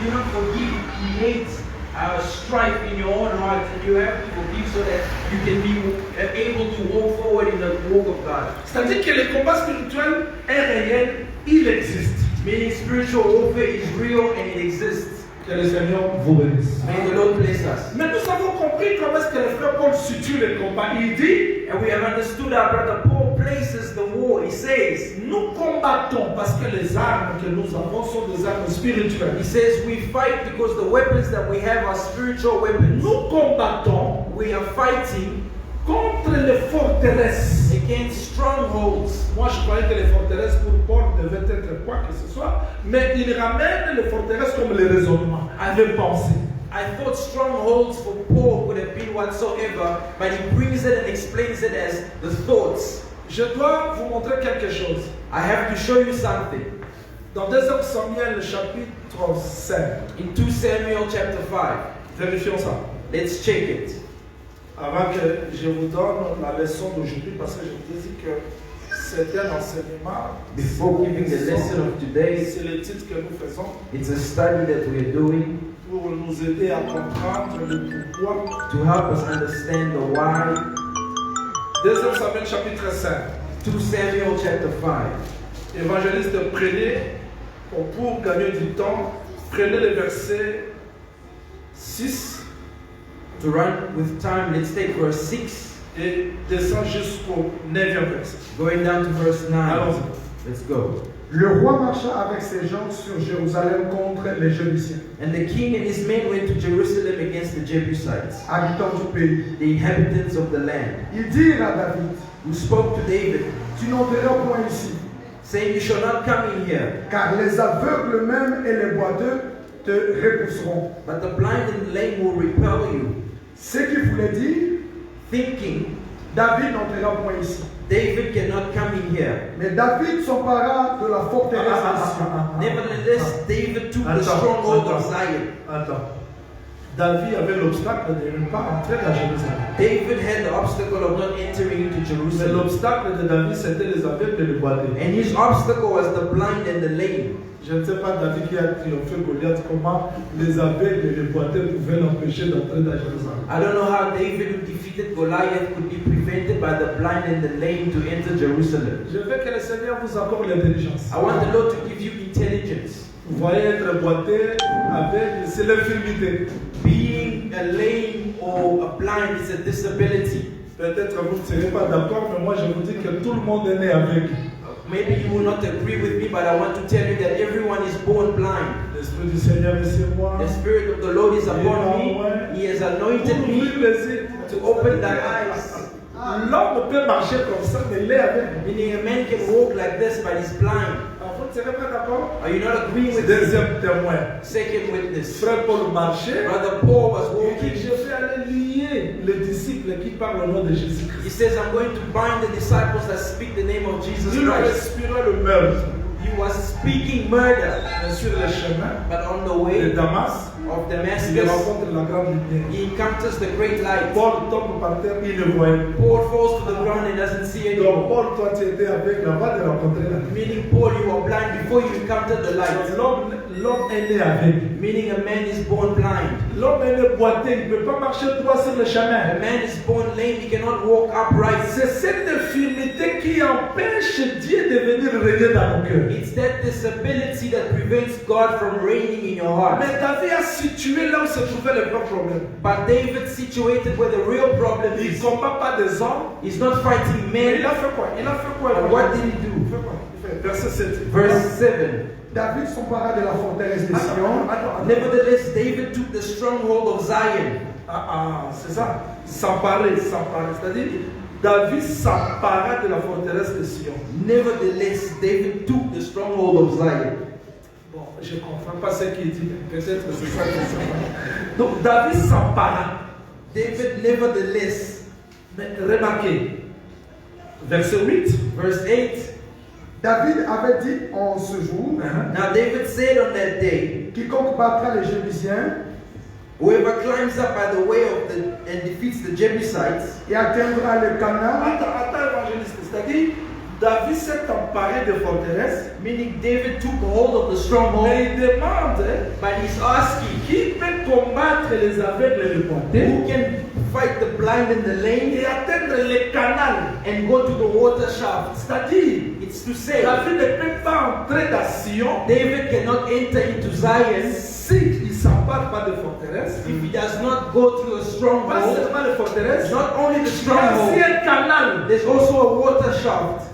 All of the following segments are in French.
do not forgive, create strife in your own heart, and you have to forgive so that you can be able to walk forward in the walk of God. C'est-à-dire que le combat spirituel est réel, il existe. Meaning spiritual warfare is real and it exists. Que le Seigneur vous bénisse. May the Lord bless us. Mais nous avons compris comment est-ce que le frère Paul situe le combat. Il dit, And we have understood our brother Paul places the war. He says, nous combattons parce que les armes que nous avons sont des armes spirituelles. he says, we fight because the weapons that we have are spiritual weapons. Nous combattons We are fighting contre les forteresses. against strongholds. Moi, je croyais que les forteresses pour Paul devaient être quoi que ce soit, mais il ramène les forteresses comme les raisonnements, les pensées. I thought strongholds for Paul would have been whatsoever, but he brings it and explains it as the thoughts. Je dois vous montrer quelque chose. I have to show you something. Dans 2 Samuel chapitre 5, In 2 Samuel chapter 5, vérifions ça. let's check it. Avant que je vous donne la leçon d'aujourd'hui, parce que je vous ai dit que c'est un enseignement. Before giving the lesson of today, C'est le titre que nous faisons it's a study that we're doing pour nous aider à comprendre le pourquoi. to help us understand the why. 2 Samuel chapitre 5. 2 Samuel chapter 5. Évangéliste, prenez, pour gagner du temps, prenez le verset 6 To run with time, let's take verse 6, et descend jusqu'au 9e verset. going down to verse 9. Allons-y. Let's go. Le roi marcha avec ses gens sur Jérusalem contre les Jébusiens, And the king and his men went to Jerusalem against the Jebusites, habitants du pays. the inhabitants of the land, Ils dirent à David, who spoke to David, tu n'entreras point ici, saying, you shall not come in here, car les aveugles même et les boiteux te repousseront. but the blind and the lame will repel you. Ce qu'il voulait dire, Thinking, David n'entrera point ici. David cannot come in here. Mais David s'empara de la forteresse de Sion. Nevertheless, David took the stronghold of Zion. Attends. David avait l'obstacle de ne pas entrer à Jérusalem. David had the obstacle of not entering into Mais Jerusalem. l'obstacle de David, c'était les aveugles et les boiteux. And his obstacle was the blind and the lame. Je ne sais pas David qui a triomphé Goliath, comment les aveugles et les boiteux pouvaient l'empêcher d'entrer dans Jérusalem. I don't know how David, who defeated Goliath, could be prevented by the blind and the lame to enter Jerusalem. Je veux que le Seigneur vous accorde l'intelligence. I want the Lord to give you intelligence. Vous voyez, être boiteux, aveugle, c'est l'infirmité. Being a lame or a blind is a disability. Peut-être vous ne serez pas d'accord, mais moi je vous dis que tout le monde est né aveugle. Maybe you will not agree with me, but I want to tell you that everyone is born blind. L'Esprit du Seigneur est sur moi. The Spirit of the Lord is upon me. He has anointed Pour me ouvrir les yeux. to open thy eyes. L'homme peut marcher comme ça, mais il est aveugle. Meaning a man can walk like this, but he's blind. Alors, vous ne serez pas d'accord? Are you not agreeing with me? Deuxième témoin. Second witness. Frère Paul marchait. Brother Paul was Il dit, walking. je vais aller lier les disciples qui parlent au nom de Jésus-Christ. He says, I'm going to bind the disciples that speak the name of Jesus Il Christ. respirait le meurtre. He was speaking murder, Et sur le chemin but on the de way Damas, of il Damascus, rencontre la grande lumière. he encounters the great light. Paul tombe par terre, il ne voit. Paul falls to the ground and doesn't see Donc anymore. Paul, toi tu étais avec avant de rencontrer la lumière. Meaning, Paul, you were blind before you encountered the light. L'homme est né aveugle. Meaning, a man is born blind. L'homme est né boiteux, il ne peut pas marcher droit sur le A chemin. man is born lame, he cannot walk upright. C'est cette infirmité qui empêche Dieu de venir régner dans nos cœurs. It's that disability that prevents God from reigning in your heart. Mais David a situé là où se trouvait le vrai problème. But David, situated where the real problem Il ne is, combat pas des hommes. he's not fighting Mais il men. a fait quoi? Il a fait quoi? And what did he do? Il fait quoi? Il fait verset 7. Verse 7. David s'empara de la forteresse de Sion. Nevertheless, David took the stronghold of Zion. C'est ça. S'emparer, s'emparer. C'est-à-dire, David s'empara de la forteresse de Sion. Nevertheless, David took the stronghold of Zion. Bon, je ne comprends pas ce qu'il dit. Peut-être que c'est ça que ça. Donc, David s'empara. David, nevertheless, Mais remarquez, verset 8. verse 8. David avait dit en ce jour, Now David said on that day, quiconque battra les Jébusiens whoever climbs up by the way of and defeats the Jebusites et atteindra le Canaan, Attends, évangéliste. C'est-à-dire, David s'est emparé des forteresses, meaning David took hold of the stronghold, mais il demande but he's asking, qui peut combattre les aveugles et les boiteux who can fight the blind and the lame et atteindre les canals. and go to the water shaft? C'est-à-dire, It's to say, David ne peut pas entrer dans Sion David cannot enter into Zion s'il ne s'empare pas des forteresses. if he does not go through a Pas stronghold. seulement les forteresses, Not only the il y a aussi stronghold, un canal. there's also a water shaft.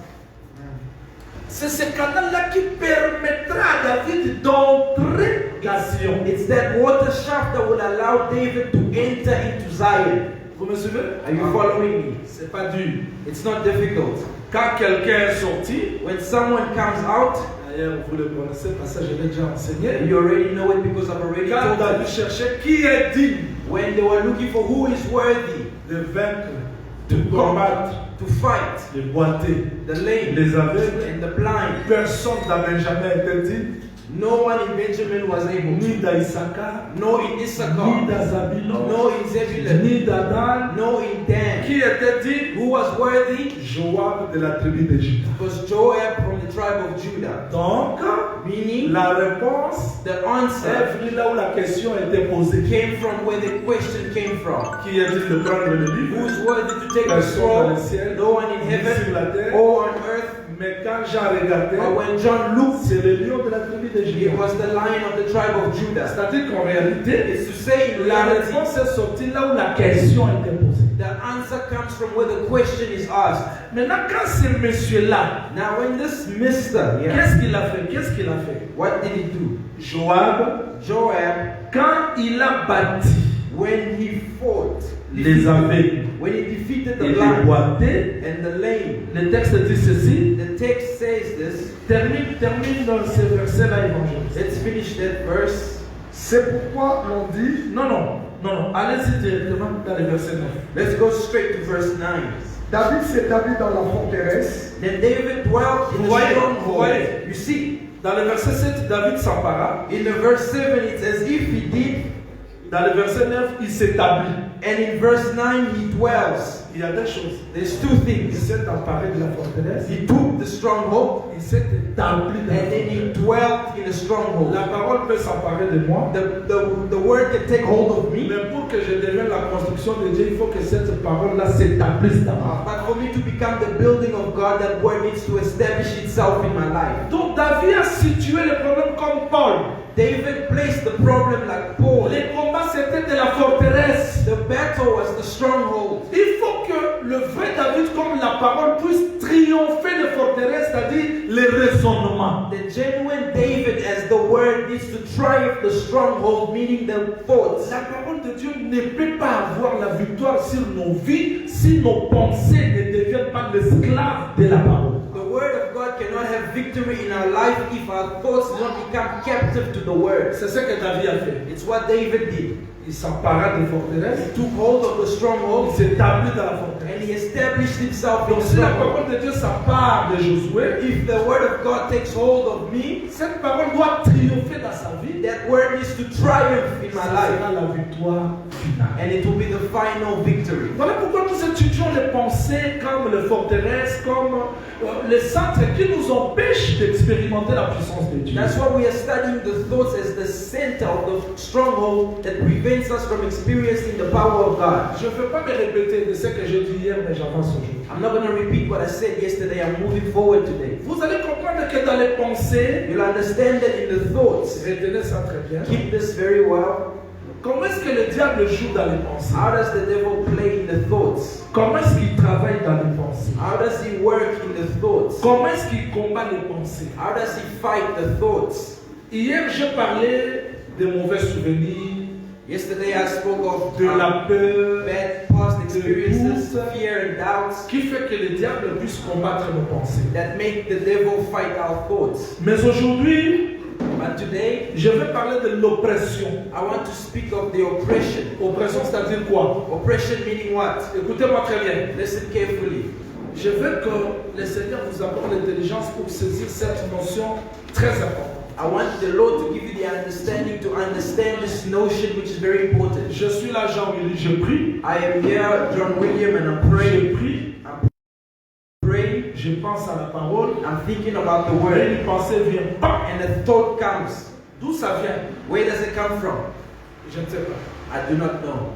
C'est ce canal-là qui permettra à David d'entrer dans Sion. It's that water shaft that will allow David to enter into Zion. Vous me suivez? Are you following me? C'est pas dur. It's not difficult. Quand quelqu'un est sorti, When someone comes out, d'ailleurs vous le connaissez parce que je l'ai déjà enseigné, you already know it because I've already quand told David you. cherchait qui est digne When they were looking for who is worthy de vaincre, to de combattre, to fight les boiteux, the lame les aveugles, and the blind, personne dans Benjamin était digne, no one in Benjamin was able to. ni d'Issachar, No in ni Issachar, d'Azabilon, no in Zebulun, ni d'Adan. no in Dan. Qui était digne? Who was worthy? Joab de la tribu de Juda. It was Joab from the tribe of Judah. Donc, Meaning, la réponse the est answer venue là où la question était posée. came from where the question came from. Qui est digne de prendre le livre? Who's worthy to take the Personne dans le scroll? ciel, No one in ni sur heaven la terre. or on earth. Mais quand Jean regardait, But when John looked, c'est le lion de la tribu de it Juda. was the lion of the tribe of Judah. C'est-à-dire qu'en réalité, It's to say in la reality, réponse est sortie là où la question était posée. the answer comes from where the question is asked. Maintenant, quand ce monsieur-là, Now, when this mister, qu'est-ce qu'il a fait? Qu'est-ce qu'il a fait? what did he do? Joab, Joab, quand il a bâti when he fought, les aveugles when he defeated et the les blind boiteux, and the lame, le texte dit ceci. the text says this. Termine dans ce verset-là, évangéliste. Let's finish that verse. C'est pourquoi l'on dit, Non. Allez-y directement dans le verset 9. Let's go straight to verse 9. David s'établit dans la forteresse, Then David dwelt in the Voyez, stronghold. voyez. You see, Dans le verset 7, David s'empara. in the verse 7, it's as if he did, Dans le verset 9, il s'établit. and in verse 9, he dwells. Il y a deux choses. There's two Il things. s'est emparé de la forteresse. He took the stronghold, Il s'est établi dans la and then he forteresse. dwelt in the stronghold. La parole peut s'emparer de moi. The word can take hold of me, Mais pour que je devienne la construction de Dieu, il faut que cette parole-là s'établisse dans moi. but for me to become the building of God, that word needs to establish itself in my life. Donc David a situé le problème comme Paul. David placed the problem like Paul. Les combats c'était de la forteresse. The battle was the stronghold. Il faut que le vrai David, comme la parole, puisse triompher de forteresse, c'est-à-dire les raisonnements. The genuine David, as the word, needs to triumph the stronghold, meaning the thoughts. La parole de Dieu ne peut pas avoir la victoire sur nos vies si nos pensées ne deviennent pas l'esclave de la parole. The word of God cannot have victory in our life if our thoughts do not become captive to the word. C'est ce que David a fait. It's what David did. Il s'empara des forteresses, He took hold of the il stronghold s'établit dans la forteresse. and he established himself in Donc the si la stronghold. parole de Dieu s'empare de Josué, If the word of God takes hold of me, cette parole doit triompher dans sa vie. that word needs to triumph in my Ça life, sera la victoire finale. and it will be the final victory. Voilà pourquoi nous étudions les pensées comme les forteresses, comme les centres qui nous empêchent d'expérimenter la puissance de Dieu. That's why we are studying the thoughts as the center of the stronghold that prevents us from experiencing the power of God. Je ne veux pas me répéter de ce que j'ai dit hier, mais j'avance aujourd'hui. I'm not going to repeat what I said yesterday. I'm moving forward today. Vous allez comprendre que dans les pensées, You'll understand that in the thoughts, retenez ça très bien, keep this very well. comment est-ce que le diable joue dans les pensées? How does the devil play in the thoughts? Comment est-ce qu'il travaille dans les pensées? How does he work in the thoughts? Comment est-ce qu'il combat les pensées? How does he fight the thoughts? Hier, j'ai parlé de mauvais souvenirs, Yesterday I spoke of de la peur, bad past experiences, fear and doubts qui fait que le diable puisse combattre nos pensées. that make the devil fight our thoughts. Mais aujourd'hui, But today, je vais parler de l'oppression. I want to speak of the oppression. Oppression, c'est-à-dire quoi? Oppression meaning what? Écoutez-moi très bien. Listen carefully. Je veux que le Seigneur vous apporte l'intelligence pour saisir cette notion très importante. I want the Lord to give you the understanding to understand this notion which is very important. Je suis là, Jean-Willy, je prie. I am here, John William, and I'm Je praying. prie. I'm praying. je pense à la parole, I'm thinking about the et word, une pensée vient. Bam! and a thought comes. D'où ça vient? Where does it come from? Je ne sais pas. I do not know.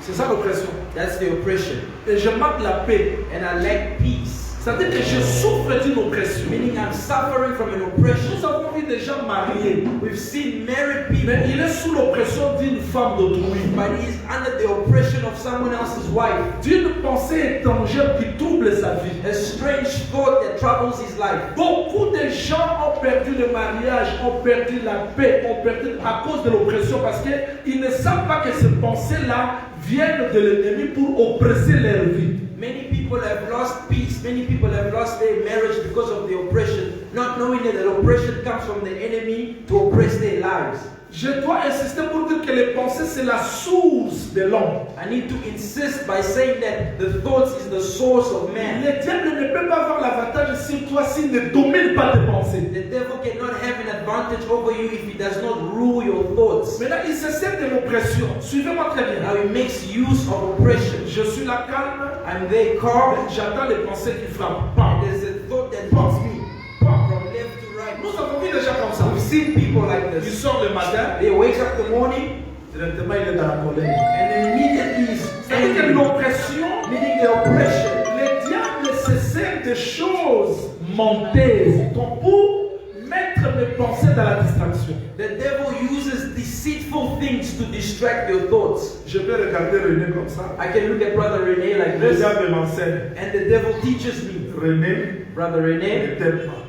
C'est ça l'oppression. That's the oppression. Et je manque la paix. And I lack peace. C'est-à-dire que je souffre d'une oppression. Meaning I'm suffering from an oppression. Nous avons vu des gens mariés, We've seen married people, mais il est sous l'oppression d'une femme d'autrui, but he's under the oppression of someone else's wife. d'une pensée étrangère qui trouble sa vie. A strange thought that troubles his life. Beaucoup de gens ont perdu le mariage, ont perdu la paix, ont perdu à cause de l'oppression parce qu'ils ne savent pas que ces pensées-là viennent de l'ennemi pour oppresser leur vie. Many people have lost peace. Many people have lost their marriage because of the oppression, not knowing that the oppression comes from the enemy to oppress their lives. Je dois insister pour dire que les pensées, c'est la source de l'homme. I need to insist by saying that the thoughts is the source of man. Le diable ne peut pas avoir l'avantage sur toi s'il ne domine pas tes pensées. The devil cannot have an advantage over you if he does not rule your thoughts. Maintenant, il se sert de l'oppression. Suivez-moi très bien. Now he makes use of oppression. Je suis là calme. I'm there calm. J'attends les pensées qui frappent. And there's a thought that hits me from left to right. Nous avons vu des gens comme ça. We've seen people like Il this. sort le matin, They wake up in the morning directement il est dans la colère. and then immediately he's C'est-à-dire que angry. l'oppression, Meaning the oppression. le diable se sert de choses menteuses pour mettre mes pensées dans la distraction. The devil uses deceitful things to distract your thoughts. Je peux regarder René comme ça. I can look at Brother Rene like Le this, diable m'enseigne. and the devil teaches me. René Brother ne Rene t'aime pas.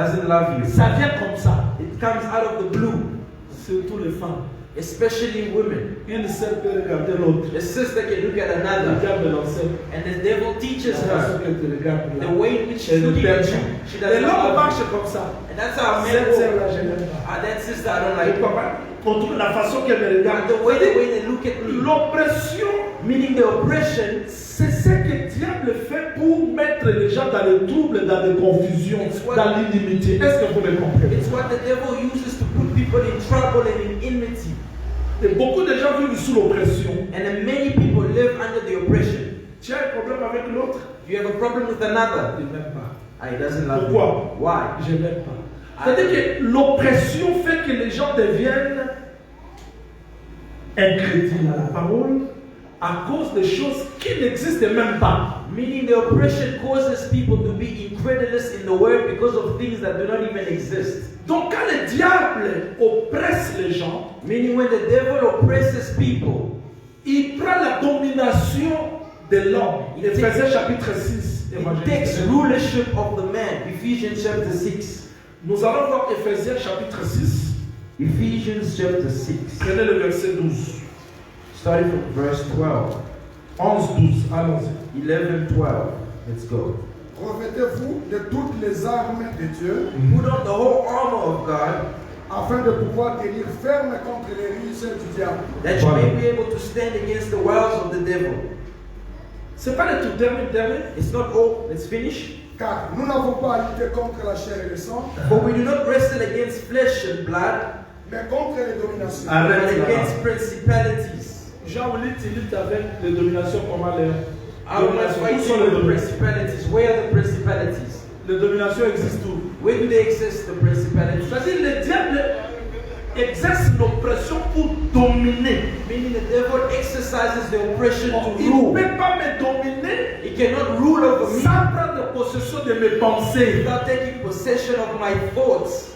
doesn't love you. Ça vient comme ça. It comes out of the blue, Surtout les femmes. especially women. Une sœur peut regarder l'autre. The sister can look at Le another, diable l'enseigne. and the devil teaches La façon her qu'elle te regarde là. the way in which she's Elle ne looking t'aime at you. pas. She Et doesn't l'homme love marche you. comme ça. And that's how men Cette walk. sœur-là, je n'aime pas. Ah, that sister I don't Et like. pourquoi? Pour trouver la façon qu'elle me regarde. And the way they look at me, L'oppression, meaning the oppression, c'est ce que le diable fait pour mettre les gens dans le trouble, dans les confusions, dans l'inimitié. Est-ce que vous me comprenez? it's what the devil uses to put people in trouble and in enmity. Et beaucoup de gens vivent sous l'oppression. And then many people live under the oppression. Tu as un problème avec l'autre? You have a problem with another. Il n'aime pas. Ah, he doesn't love Pourquoi? you. Why? Je n'aime pas. C'est-à-dire que l'oppression fait que les gens deviennent incrédules à la parole à cause de choses qui n'existent même pas. Meaning the oppression causes people to be incredulous in the word because of things that do not even exist. Donc quand le diable oppresse les gens, Meaning when the devil oppresses people, il prend la domination de l'homme. Il Éphésiens chapitre 6. it takes rulership of the man. Ephesians chapter 6. Nous allons voir Éphésiens chapitre 6. Ephesians chapter 6. Prenez le verset 12. Starting from verse 12. 11-12. Allons-y. 11-12. Let's go. Revêtez-vous de toutes les armes de Dieu, Put on the whole armor of God, afin de pouvoir tenir ferme contre les ruses du diable. that you may be able to stand against the wiles of the devil. C'est pas le tout dernier. It's not all. Let's finish. Car nous n'avons pas à lutter contre la chair et le sang, For we do not wrestle against flesh and blood, mais contre les dominations. Arrête but là. against principalities. Jean Willy, tu luttes avec les dominations comment les I will not fight Où sont you les with dominations? principalities. Where are the principalities? Les dominations existent où? Where do they exist, the principalities? C'est-à-dire le diable exerce l'oppression pour dominer. Meaning the devil exercises the oppression to Il ne rule. peut pas me dominer He cannot rule over me sans prendre possession de mes pensées. without taking possession of my thoughts.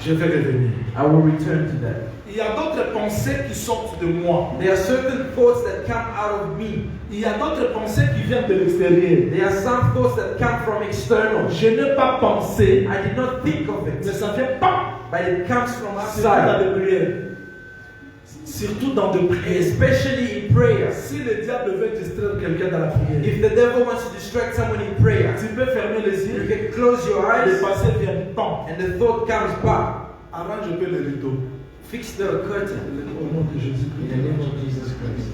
Je vais revenir. I will return to that. Il y a d'autres pensées qui sortent de moi. There are certain thoughts that come out of me. Il y a d'autres pensées qui viennent de l'extérieur. There are some thoughts that come from external. Je n'ai pas pensé, I did not think of mais it, ça vient pas. but it comes from Surtout dans outside, les prières. Surtout dans des prières. especially in prayer. Si le diable veut distraire quelqu'un dans la prière, If the devil wants to distract someone in prayer, tu peux fermer les you yeux, can close your les eyes pensées viennent pas. and the thought comes back. Arrange un peu les rideaux. Fix the curtain. Au nom de In Jésus-Christ. the name of Jesus Christ.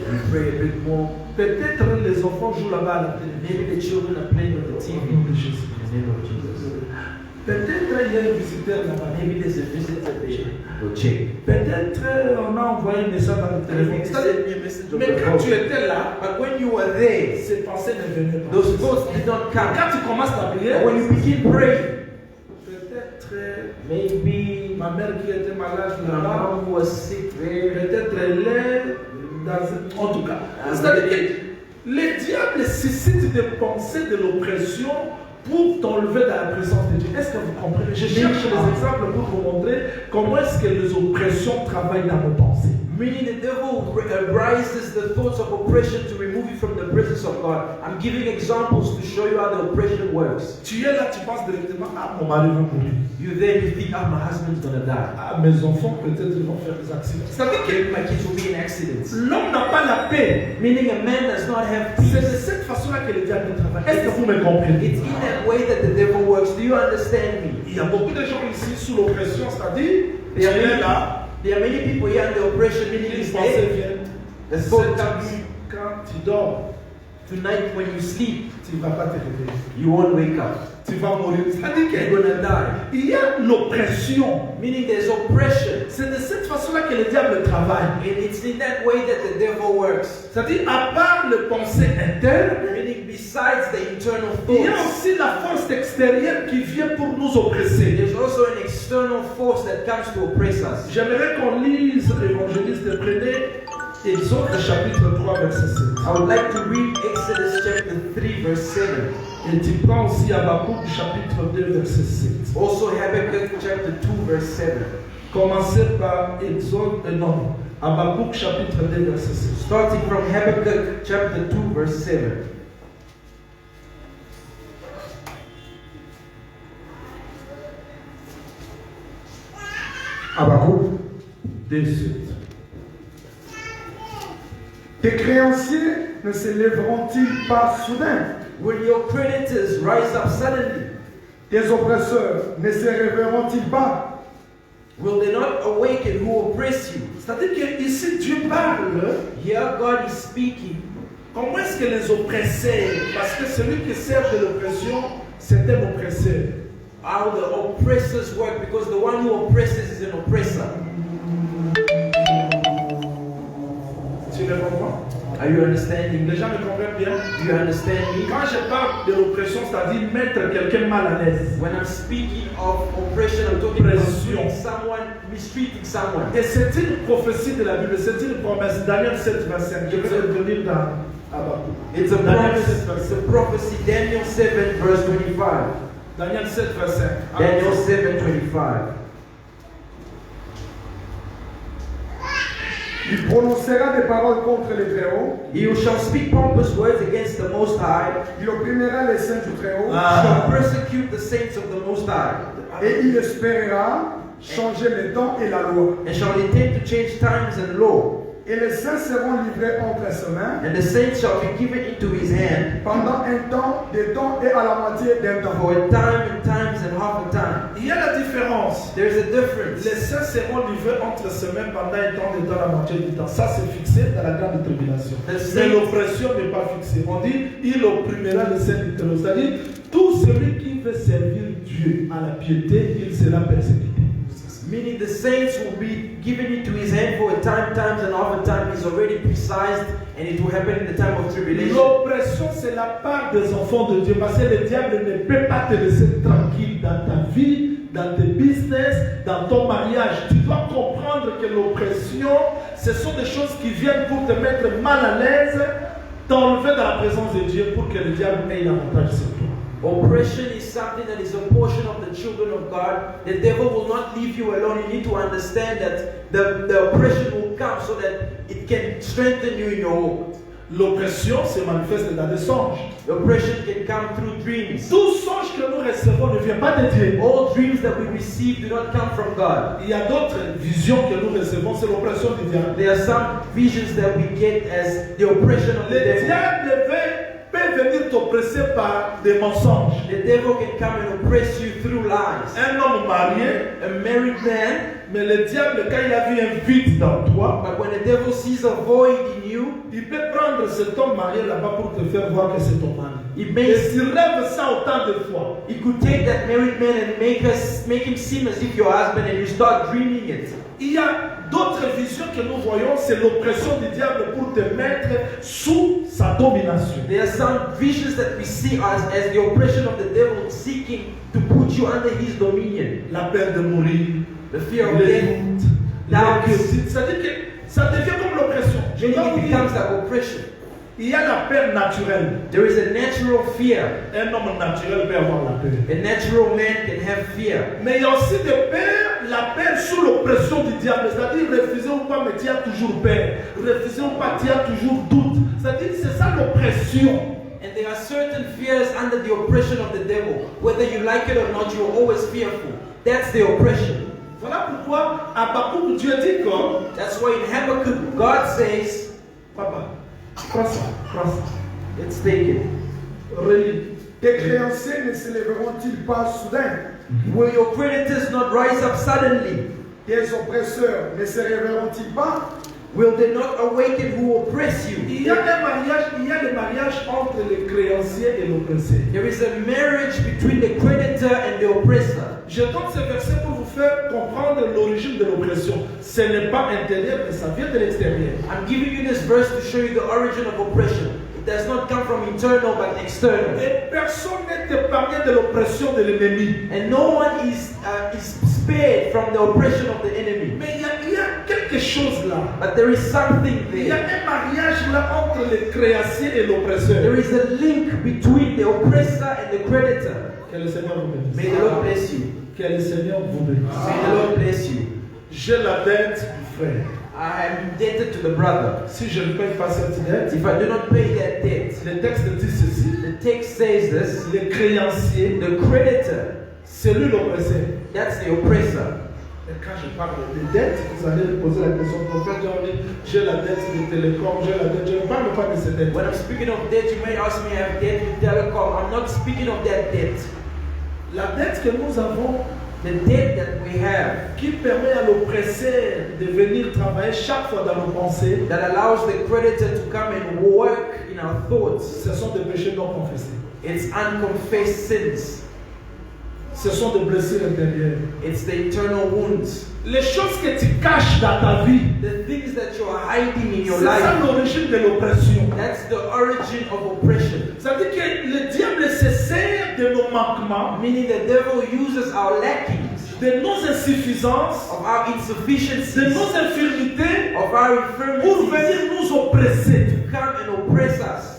We pray a bit more. Peut-être les enfants jouent là-bas à la télé. Maybe the children are playing on the Au TV. nom de Jésus. In the name of Jesus. Peut-être il y a un visiteur là-bas. Maybe there's a visitor there. Go check. Peut-être on a envoyé un message dans le téléphone. Maybe send me a message on Mais the quand tu phone. étais là, But when you were there, ces pensées ne venaient pas. those thoughts did not come. Quand tu commences à prier, And when you begin praying, peut-être maybe ma mère qui était malade my là-bas, mom was sick there. peut-être elle est dans en tout cas. C'est-à-dire que le diable suscite des pensées de l'oppression pour t'enlever dans la présence de Dieu. Est-ce que vous comprenez? Je cherche des exemples pour vous montrer comment est-ce que les oppressions travaillent dans nos pensées. Meaning the devil rises the thoughts of oppression to remove you from the presence of God. I'm giving examples to show you how the oppression works. Tu es là, tu penses directement, ah, mon mari va mourir. You then you think, my husband's gonna die. Ah, mes enfants peut-être ils vont faire des accidents. C'est-à-dire que Maybe my kids will be in accidents. l'homme n'a pas la paix. Meaning a man does not have C'est peace. de cette façon-là que le diable travaille. Est-ce que vous me comprenez? It's in that way that the devil works. Do you understand me? Il y a beaucoup de gens ici sous l'oppression, c'est-à-dire, tu There are es many, là, there are many people here under oppression, meaning les it's pensées there. viennent. The Cette thought comes. nuit, quand tu dors, Tonight when you sleep, tu ne vas pas te réveiller. you won't wake up. Tu vas mourir. C'est-à-dire You're qu'il gonna die. y a l'oppression. Meaning there's oppression. C'est de cette façon-là que le diable travaille. And it's in that way that the devil works. C'est-à-dire, à part les pensées internes, Meaning besides the internal il y a thoughts, aussi la force extérieure qui vient pour nous oppresser. there's also an external force that comes to oppress us. J'aimerais qu'on lise l'évangéliste Prenez Exode chapitre 3 verset 7. I would like to read Exodus chapter 3 verse 7. Et tu prends aussi Habakkuk chapitre 2 verset 7. Also Habakkuk chapter 2 verse 7. Commencez par Exode, non, Habakkuk chapitre 2 verset 7. Starting from Habakkuk chapter 2 verse 7. Habakkuk. 2 7. Tes créanciers ne se lèveront-ils pas soudain? Will your creditors rise up suddenly? Tes oppresseurs ne se réveilleront-ils pas? Will they not awaken who oppress you? C'est-à-dire que ici Dieu parle. Here God is speaking. Comment est-ce que les oppressés, parce que celui qui sert de l'oppression, c'est un oppresseur. How the oppressors work, because the one who oppresses is an oppressor. Tu le comprends? Are you understanding Les me? gens me comprennent bien. Do you understand me? Quand je parle de l'oppression, c'est-à-dire mettre quelqu'un mal à l'aise. When I'm speaking of oppression, I'm talking about Oppression. treating someone, mistreating someone. Et c'est une prophétie de la Bible, c'est une promesse. Daniel 7, 25. Je vais revenir dans Habakkuk. It's a Daniel promise. 7, It's 25. a prophecy. Daniel 7 verse 25. Daniel 7, 25. Daniel 7 25. Il prononcera des paroles contre les Très-Hauts. He who shall speak pompous words against the Most High Il opprimera les saints du Très-Haut. shall persecute the saints of the Most High, Et il espérera changer les temps et la loi. and shall intend to change times and law. Et les saints seront livrés entre ses mains And the saints shall be given into his hand pendant un temps, des temps et à la moitié d'un temps. for a time and times and half a time. Il y a la différence. There's a difference. Les saints seront livrés entre ses mains pendant un temps, des temps, la moitié du temps. Ça, c'est fixé dans la grande tribulation. The Mais saints- l'oppression n'est pas fixée. On dit, il opprimera les saints du Très-Haut. C'est-à-dire, tout celui qui veut servir Dieu à la piété, il sera persécuté. Meaning the saints will be given into his hand for a time, times and half a time. Is already precised, and it will happen in the time of tribulation. L'oppression, c'est la part des enfants de Dieu. Parce que le diable ne peut pas te laisser tranquille dans ta vie, dans tes business, dans ton mariage. Tu dois comprendre que l'oppression, ce sont des choses qui viennent pour te mettre mal à l'aise, t'enlever dans la présence de Dieu pour que le diable ait l'avantage sur toi. Oppression is something that is a portion of the children of God. The devil will not leave you alone. You need to understand that the oppression will come so that it can strengthen you in your hope. L'oppression se manifeste dans des songes. The oppression can come through dreams. Tout songe que nous recevons ne vient pas de Dieu. All dreams that we receive do not come from God. Il y a d'autres visions que nous recevons, c'est l'oppression du diable. There are some visions that we get as the oppression of the Le devil. diable peut venir t'oppresser par des mensonges. The devil can come and oppress you through lies. Un homme marié, A married man, mais le diable, quand il a vu un vide dans toi, but when the devil sees a void in you, you. Il peut prendre cet homme marié là-bas pour te faire voir que c'est ton mari. It Et makes s'il rêve ça autant de fois, It could take that married man and make him seem as if your husband, and you start dreaming it. il y a d'autres visions que nous voyons, c'est l'oppression du diable pour te mettre sous sa domination. There are some visions that we see as the oppression of the devil seeking to put you under his dominion. La peur de mourir, The fear of les death. doutes, Doubts. l'inquiétude. C'est-à-dire que ça devient comme l'oppression. Je dois Meaning vous it dire, becomes like oppression. il y a la peur naturelle. There is a natural fear. Un homme naturel peut avoir la peur. A natural man can have fear. Mais il y a aussi des peurs, la peur sous l'oppression du diable. C'est-à-dire refuser ou pas, mais tu as toujours peur. Refuser ou pas, tu as toujours doute. C'est-à-dire c'est ça l'oppression. And there are certain fears under the oppression of the devil. Whether you like it or not, you're always fearful. That's the oppression. Voilà pourquoi Habakkuk, Dieu dit comme, That's why in Habakkuk, God says, papa, prends ça, prends ça. let's take it. Relis. Tes créanciers ne se lèveront-ils pas soudain? Will your creditors not rise up suddenly? Tes oppresseurs ne se réveilleront-ils pas? Will they not awaken who oppress you? Il y a le mariage entre les créanciers et l'oppressé. There is a marriage between the creditor and the oppressor. Je donne ce verset pour vous faire comprendre l'origine de l'oppression. Ce n'est pas intérieur, mais ça vient de l'extérieur. I'm giving you this verse to show you the origin of oppression. It does not come from internal but external. Et personne n'est épargné de l'oppression de l'ennemi. And no one is spared from the oppression of the enemy. Mais il y a quelque chose là. But there is something Il y a there. un mariage là entre les créanciers et l'oppresseur. There is a link between the oppressor and the creditor. Que le Seigneur vous bénisse. May the Lord bless you. Que le Seigneur vous bénisse. May the Lord bless you. J'ai la dette du frère. I am indebted to the brother. Si je ne paye pas cette dette, If I do not pay that debt, le texte dit ceci. the text says this, Les créanciers, the creditor, c'est lui l'oppresseur. that's the oppressor. Et quand je parle de dette, vous allez me poser la question, prophète, j'ai la dette de télécom, j'ai la dette, je ne parle pas de cette dette. When I'm speaking of debt, you may ask me, I have debt with telecom. I'm not speaking of that debt. La dette que nous avons, The debt that we have qui permet à l'oppresseur de venir travailler chaque fois dans nos pensées, that allows the creditor to come and work in our thoughts, ce sont des péchés non confessés. it's unconfessed sins. Ce sont des blessures intérieures. It's the internal wounds. Les choses que tu caches dans ta vie, The things that you're hiding in your c'est ça life. l'origine de l'oppression. That's the origin of oppression. C'est-à-dire que le diable se sert de nos manquements, Meaning the devil uses our lackings, de nos insuffisances, of our de insufficiencies, nos infirmités, of our pour infirmities venir nous oppresser. to come and oppress us.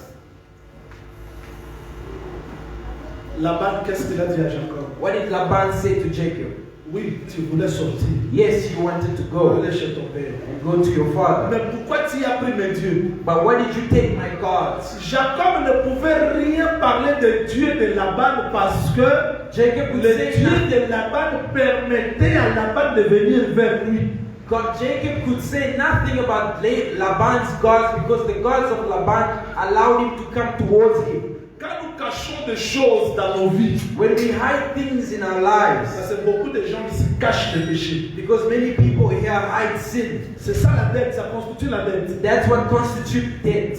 Laban, qu'est-ce qu'il a dit à Jacob? What did Laban say to Jacob? Oui, tu voulais sortir, Yes, you wanted to go aller chez ton père. and go to your father. Mais pourquoi tu as pris mes dieux? But why did you take my gods? Jacob ne pouvait rien parler de Dieu de Laban parce que Jacob could le say Dieu nothing. de Laban permettait à Laban de venir vers lui. Jacob could say nothing about Laban's gods because the gods of Laban allowed him to come towards him. Quand nous cachons des choses dans nos vies, When we hide things in our lives, parce que beaucoup de gens ici cachent les péchés. because many people here hide sin, C'est ça la dette, ça constitue la dette. that's what constitutes debt.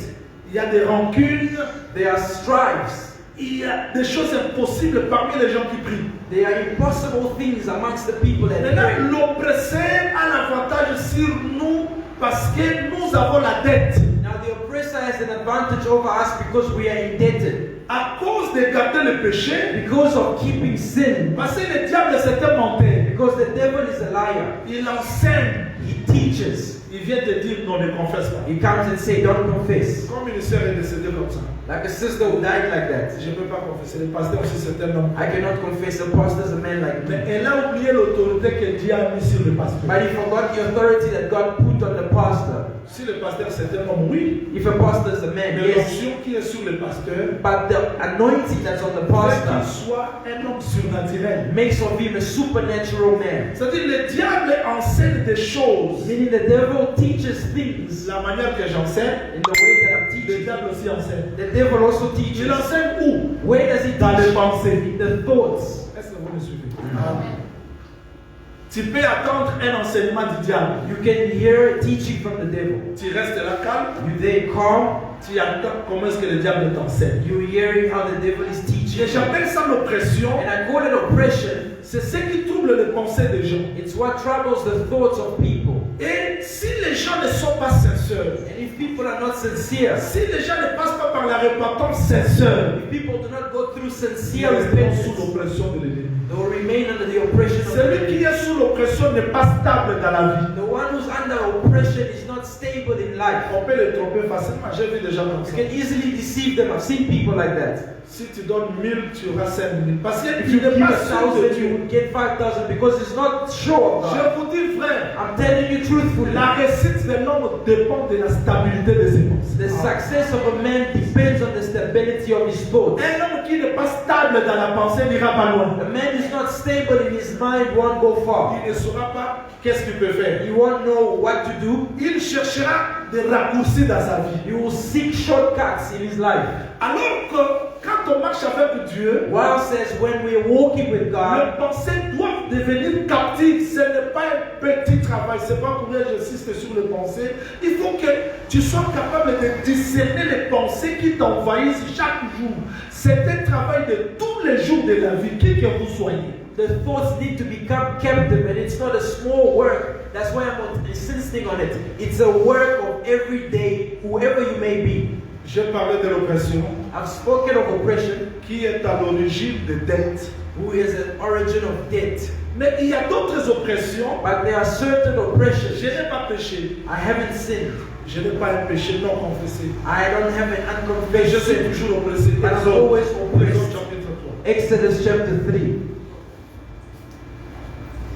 Il y a des rancunes, There are strifes. il y a des choses impossibles parmi les gens qui prient. There are impossible things amongst the people that Maintenant, pray. l'oppresseur a l'avantage sur nous parce que nous avons la dette. Now the oppressor has an advantage over us because we are indebted. À cause de garder le péché, Because of keeping sin. parce que le diable c'est un menteur. Because the devil is a liar. Il enseigne, He teaches. il vient te dire non, ne confesse pas. He comes and say, don't confess. Comme une sœur est décédée comme ça, Like a sister who died like that. je ne peux pas confesser. Le pasteur aussi c'est un homme. I cannot confess. A pastor's a man like Mais me. elle a oublié l'autorité que Dieu a mis sur le pasteur. But he forgot the authority that God put on the pastor. Si le pasteur c'est un homme, oui. If a pastor is a man, Mais yes. l'onction qui est sur le pasteur, But the anointing that's on the fait qu'il pastor soit un homme surnaturel. makes of him a supernatural man. C'est-à-dire le diable enseigne des choses. Meaning the devil teaches things La manière que j'enseigne, in the way that I'm le teaching. diable aussi enseigne. The devil also Il teaches. enseigne où? Where does he Dans les teach? pensées. In the thoughts. Est-ce que vous me suivez? Tu peux attendre un enseignement du diable. You can hear teaching from the devil. Tu restes là calme. You stay calm. Tu attends comment est-ce que le diable t'enseigne. You're hearing how the devil is Et teaching. j'appelle ça l'oppression. And I call it oppression. C'est ce qui trouble les pensées des gens. It's what troubles the thoughts of people. Et si les gens ne sont pas sincères, And if people are not sincere, si les gens ne passent pas par la repentance sincère, if people do not go through ils sincere resteront sous repentance, l'oppression de l'ennemi. they will remain under the oppression of the Celui qui enemy. est sous l'oppression n'est pas stable dans la vie. The one who's under oppression is not stable in life. On peut les tromper facilement. J'ai vu des gens comme You ça. can easily deceive them. I've seen people like that. Si tu donnes 1000, tu auras 5000. Parce If qu'il you n'est give pas sûr de 1,000, you Dieu. would get 5,000 because it's not sure of Je God. vous dis, frère, I'm telling you truthfully. la réussite d'un homme dépend de la stabilité de ses pensées. The success of a man depends on the stability of his thoughts. Un homme qui n'est pas stable dans la pensée n'ira pas loin. A man who's not stable in his mind won't go far. Il ne saura pas qu'est-ce qu'il peut faire. He won't know what to do. Il cherchera des raccourcis dans sa vie. He will seek shortcuts in his life. Alors que quand on marche avec Dieu, Wow says when we're walking with God, les pensées doivent devenir captives. Ce n'est pas un petit travail. Ce n'est pas combien j'insiste sur les pensées. Il faut que tu sois capable de discerner les pensées qui t'envahissent chaque jour. C'est un travail de tous les jours de la vie, qui que vous soyez. the thoughts need to become captive, and it's not a small work. That's why I'm insisting on it. It's a work of every day, whoever you may be. J'ai parlé de l'oppression I've spoken of oppression, qui est à l'origine des dettes. who is an origin of debt. Mais il y a d'autres oppressions. But there are certain Je oppressions. n'ai pas péché. I haven't sinned. Je n'ai pas un péché non confessé. I don't have an Mais je unconfessed suis sin. toujours oppressé. But I'm Exode, always Exode oppressed. chapitre 3. Exodus chapter 3.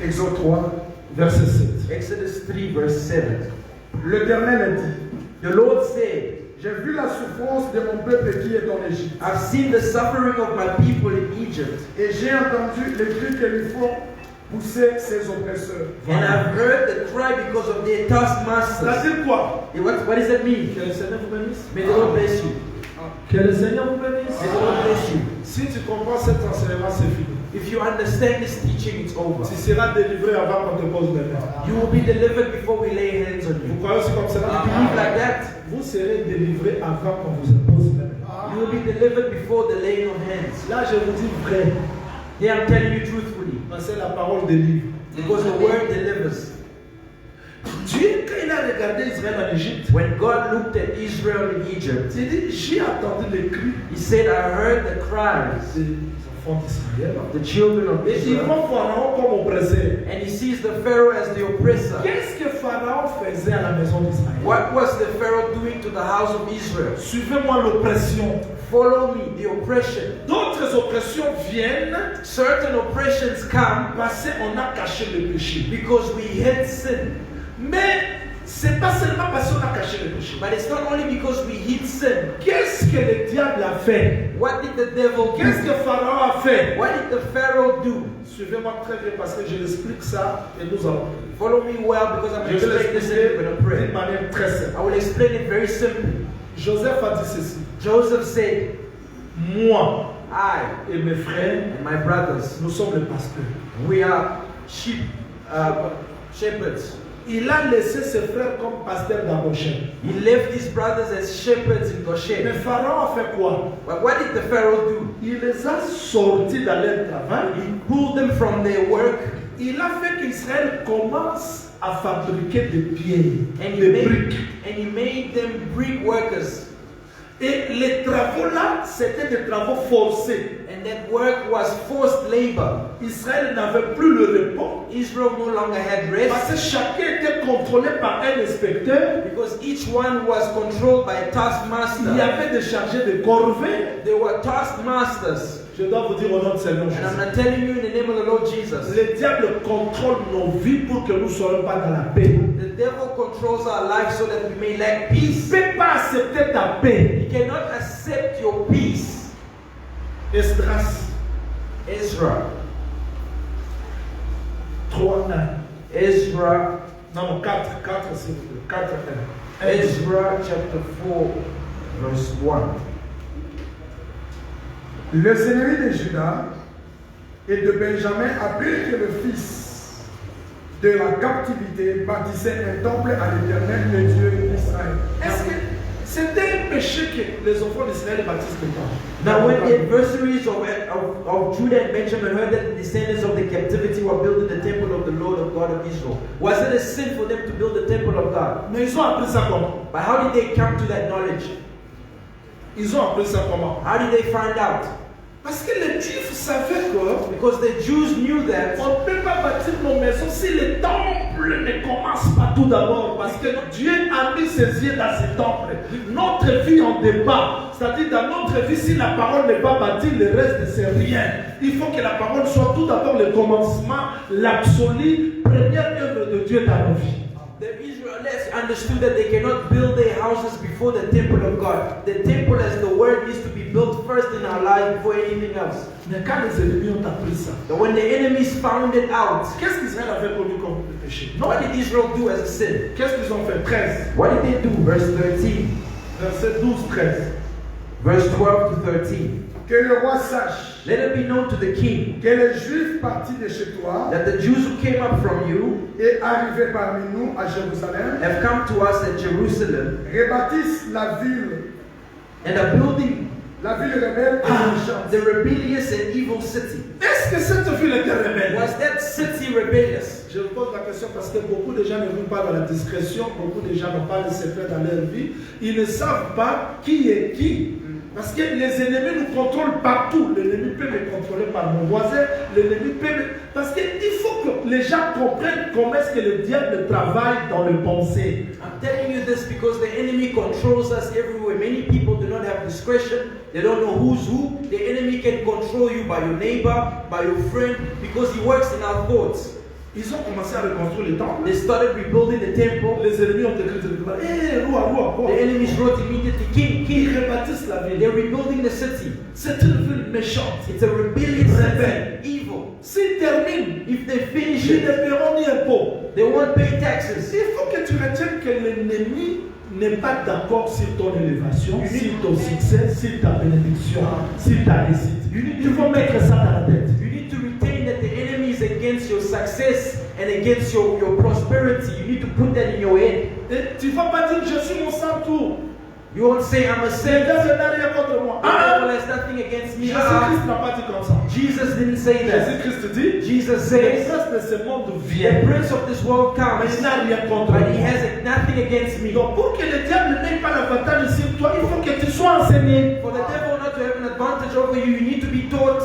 Exode 3. Verset 7. Exodus 3 verse 7. L'Éternel a dit, The Lord said, j'ai vu la souffrance de mon peuple qui est en Égypte, I've seen the suffering of my people in Egypt, et j'ai entendu les cris que lui font pousser ses oppresseurs. and I've heard the cry because of their taskmasters. C'est-à-dire quoi? What does that mean? Que le Seigneur vous bénisse. May the Lord bless you. Que le Seigneur vous bénisse. May the Lord bless you. Si tu comprends cet enseignement, c'est fini. If you understand this teaching, it's over. Tu seras délivré avant qu'on te pose les mains. You will be delivered before we lay hands on Vous you. croyez aussi comme You cela? believe like that? Vous serez délivré avant qu'on vous impose les mains. You will be delivered before the laying of hands. Là, je vous dis vrai. Here I'm telling you truthfully, Parce que la parole délivre. because the word delivers. Dieu, quand il a regardé Israël en Égypte, When God looked at Israel in Egypt, il dit, j'ai entendu les cris He said, I heard the cries des enfants d'Israël. of the children of Et il Israel. voit Pharaon comme oppresseur. And he sees the Pharaoh as the oppressor. Qu'est-ce que Pharaon faisait à la maison d'Israël? What was the Pharaoh doing to the house of Israel? Suivez-moi l'oppression. Follow me, the oppression. D'autres oppressions viennent Certain oppressions come parce qu'on a caché le péché. because we hid sin. Mais c'est pas seulement parce qu'on a caché le péché. But it's not only because we hid sin. Qu'est-ce que le diable a fait? What did the devil Qu'est-ce do? que Pharaon a fait? What did the Pharaoh do? Suivez-moi très bien parce que je l'explique ça et nous allons. Follow me well because I'm Je going to vais explain this l'expliquer and we're going to pray. d'une manière très simple. I will explain it very simply. Joseph a dit ceci. Joseph said, Moi I et mes frères, and my brothers, nous sommes les pasteurs. we are sheep, shepherds. Il a laissé ses frères comme pasteurs dans Goshen. He left his brothers as shepherds in Mais Goshen. Pharaon a fait quoi? But what did the Pharaoh do? Il les a sortis dans leur travail. He pulled them from their work Il a fait qu'Israël commence à fabriquer des pierres, and des briques. he made them brick workers. Et les travaux là, c'était des travaux forcés. And that work was forced labor. Israël n'avait plus le repos Israel no longer had parce rest que chacun était contrôlé par un inspecteur. because each one was controlled by a Il y taskmaster. avait des chargés de corvée. They were taskmasters. Je dois vous dire au nom de Seigneur And I'm Jésus. not telling you in the name of the Lord Jesus. Le diable contrôle nos vies pour que nous ne soyons pas dans la paix. The devil controls our lives so that we may lack Il ne peace. peut pas accepter ta paix. He cannot accept your peace. Esdras Ezra. 3:1. Ezra. Non, 4 s'il vous plaît. 4:1. Ezra chapter 4 verse 1. Le seigneurie de Juda et de Benjamin a pris que le fils de la captivité bâtissaient un temple à l'Éternel, le Dieu d'Israël. Est-ce que c'était un péché que les enfants d'Israël bâtissent le temple? Now, when the adversaries of Judah and Benjamin heard that the descendants of the captivity were building the temple of the Lord of God of Israel, was it a sin for them to build the temple of God? Mais ils ont appris ça comment? But how did they come to that knowledge? Ils ont appris ça comment? How did they find out? Parce que les Juifs savaient que Because the Jews knew that on ne peut pas bâtir nos maisons si le temple ne commence pas tout d'abord. Parce que Dieu a mis ses yeux dans ce temple. Notre vie en dépend. C'est-à-dire dans notre vie, si la parole n'est pas bâtie, le reste c'est rien. Il faut que la parole soit tout d'abord le commencement, l'absolu, première œuvre de Dieu dans nos vies. the Israelites understood that they cannot build their houses before the temple of God. The temple, as the word, needs to be built first in our lives before anything else. Mais quand les ennemis ont appris ça, But when the enemies found it out, qu'est-ce qu'Israël avait commis comme péché? what did Israel do as a sin? Qu'est-ce qu'ils ont fait? 13. What did they do? Verse 13. Verset 12, 13. Verse 12 to 13. Que le roi sache Let it be known to the king que les Juifs partis de chez toi that the Jews who came up from you et arrivés parmi nous à Jérusalem have come to us at Jerusalem rebâtissent la ville and are building rebelle et méchante. the rebellious and evil city. Est-ce que cette ville était rebelle? Was that city rebellious? Je pose la question parce que beaucoup de gens ne vivent pas dans la discrétion, beaucoup de gens n'ont pas le secret dans leur vie. Ils ne savent pas qui est qui. Parce que les ennemis nous contrôlent partout. L'ennemi peut me contrôler par mon voisin. L'ennemi peut me... Parce qu'il faut que les gens comprennent comment est-ce que le diable travaille dans le pensée. I'm telling you this because the enemy controls us everywhere. Many people do not have discretion. They don't know who's who. The enemy can control you by your neighbor, by your friend, because he works in our thoughts. Ils ont commencé à reconstruire le temple. They started rebuilding the temple. Les ennemis ont écrit roi. The enemies wrote immediately, King, Ils King. rebâtissent la ville. They're rebuilding the city. C'est une ville méchante. It's a rebellious Rebelle. city, evil. S'ils terminent, If they finish ils ne it, paieront ni impôt. they won't pay taxes. Il faut que tu retiennes que l'ennemi n'est pas d'accord sur ton élévation, sur ton succès, sur ta bénédiction, sur ta réussite. Il faut mettre ça dans la tête. You need to retain that the enemy is against your success and against your prosperity. You need to put that in your head. Et tu ne vas pas dire je suis mon sang tour. You won't say, I'm a Le saint. diable n'a rien contre moi. The devil has nothing against me. Jésus-Christ n'a pas dit comme ça. Jesus didn't say that. Jésus-Christ dit Jesus le says, prince de ce monde the vient. prince of this world Mais comes, il n'a rien contre but he moi. has nothing against me. Donc pour que le diable n'ait pas l'avantage sur toi, il faut que tu sois enseigné. For the devil not to have an advantage over you, you need to be taught.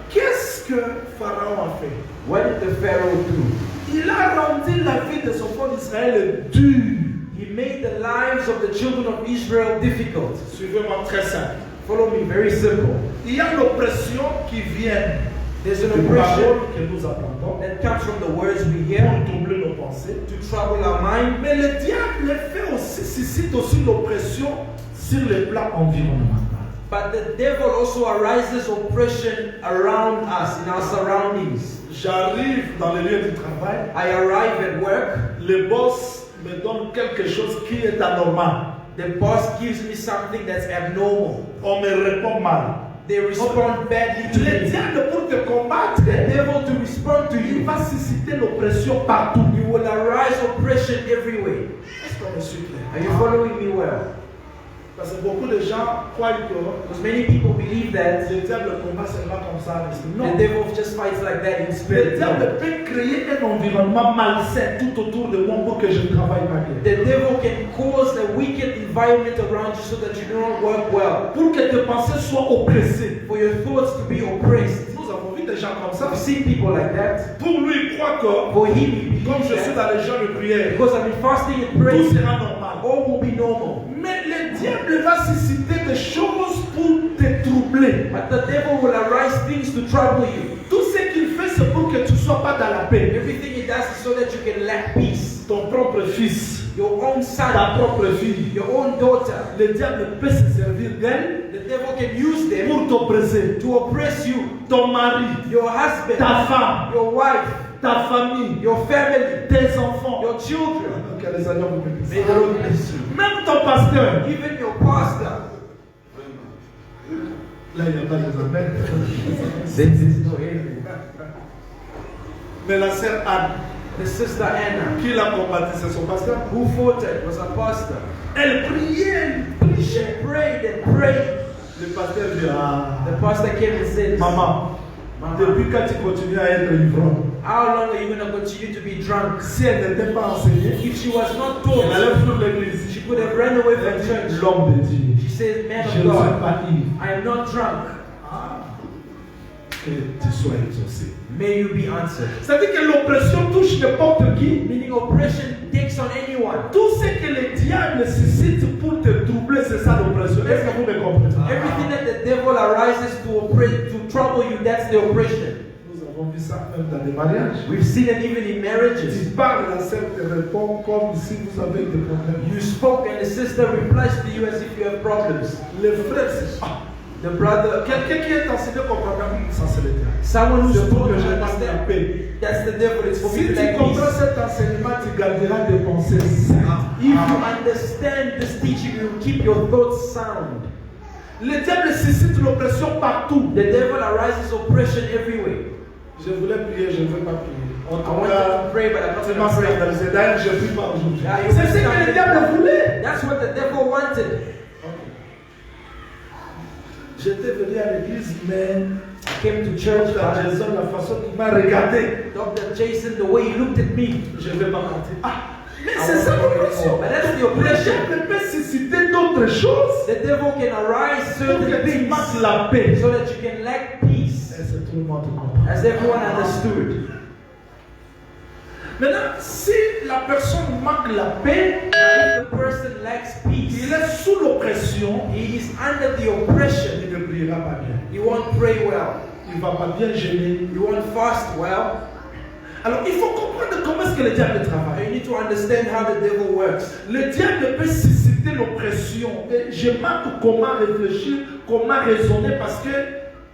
Qu'est-ce que Pharaon a fait? What did the Pharaoh do? Il a rendu la vie de son peuple d'Israël dure. He made the lives of the children of Israel difficult. Suivez-moi très simple. Follow me, very simple. Il y a l'oppression qui vient There's an des oppression paroles que nous entendons that comes from the words we pour hear troubler nos pensées. to trouble our mind. Mais le diable fait aussi, suscite aussi l'oppression sur le plan environnemental. But the devil also arises oppression around us, in our surroundings. J'arrive dans le lieu du travail, I arrive at work, le boss me donne quelque chose qui est anormal. the boss gives me something that's abnormal. On me répond mal. They respond badly to Le me. diable pour te combattre, The devil to respond to il you, va susciter l'oppression partout. you will arise oppression everywhere. Est-ce qu'on me suit clair? Are you following me well? Parce que beaucoup de gens croient que Because many people believe that le diable combat seulement comme ça. the Non. devil just fights like that in Le spirit. diable peut créer un environnement malsain tout autour de moi pour que je ne travaille pas bien. The devil can cause a wicked environment around you so that you don't work well. Pour que tes pensées soient oppressées. For your thoughts to be oppressed. Nous avons vu des gens comme ça. I've seen people like that. Pour lui, il croit que For him, he comme je believes suis that dans les gens de prière, because I've been fasting and tout praying, sera normal. all will be normal. Mais le diable va susciter des choses pour te troubler. But the devil will arise things to trouble you. Tout ce qu'il fait, c'est pour que tu ne sois pas dans la paix. Everything he does is so that you can lack peace. Ton propre fils, Your own ta son, propre fille. your own daughter. Le diable peut se servir d'elle The devil can use them pour t'oppresser. to oppress you. Ton mari, Your husband, ta femme, your wife, ta famille, your family, tes enfants. your children. Que les Seigneur vous bénisse. May the Lord bless you. Même ton pasteur. Even your pastor. Là, il n'y a pas de amen. There is no end. Mais la sœur Anne, The sister Anna, qui l'a combattu, c'est son pasteur. who fought it, was a pastor. Elle priait, elle She priait. prayed and prayed. Le pasteur dit, ah, The pastor came and said, maman, Mama, depuis quand tu continues à être ivrogne? how long are you going to continue to be drunk? Si elle n'était pas enseignée, If she was not elle taught, allait fuir l'église. she could have ran away Elle from dit, church. l'homme de Dieu, She says, man je of ne suis God, pas ivre. I am not drunk. Ah, que tu sois exaucé. May you be answered. C'est-à-dire que l'oppression touche n'importe qui. Meaning oppression takes on anyone. Tout ce que le diable suscite pour te troubler, c'est ça l'oppression. Est-ce que vous me comprenez? Everything that the devil arises to oppress, to trouble you, that's the oppression. Nous avons vu ça même dans les mariages. We've seen it even in Tu marriages. parles, la sœur te répond comme si vous avez des problèmes. You spoke and the sister replies to you as if you have problems. Les frères, c'est The brother, quelqu'un qui est enseigné comme problème, ça c'est le diable. someone who's C'est pour told que to je passe la understand, paix. that's the devil. It's for Si me tu to like comprends peace. cet enseignement, tu garderas des pensées saines. If you understand this teaching, you will keep your thoughts sound. Le diable suscite l'oppression partout. The devil arises oppression everywhere. Je voulais prier, je ne veux pas prier. En I tout wanted cas, to pray, but I'm not c'est going ma to pray. scandalisé. D'ailleurs, je ne prie pas aujourd'hui. Yeah, you C'est ce que le understand diable that? voulait. That's what the devil wanted. J'étais venu à l'église, mais I came to church, Dr. but Jason, la façon qu'il m'a regardé, Dr. Jason, the way he looked at me, je ne vais pas mentir. Ah, mais I c'est ça wasn't going l'oppression. home. But that's the Le oppression. diable peut susciter d'autres choses The devil can arise pour certain que tu things manques la paix. so that you can lack peace, Et c'est tout le monde comprend. as everyone understood. Maintenant, si la personne manque la paix, If the person lacks il peace, est sous l'oppression, he is under the oppression. il ne priera pas bien. He won't pray well. Il ne va pas bien gêner. He won't fast well. Alors, il faut comprendre comment est-ce que le diable travaille. You need to understand how the devil works. Le diable peut susciter l'oppression. Et je manque comment réfléchir, comment raisonner parce que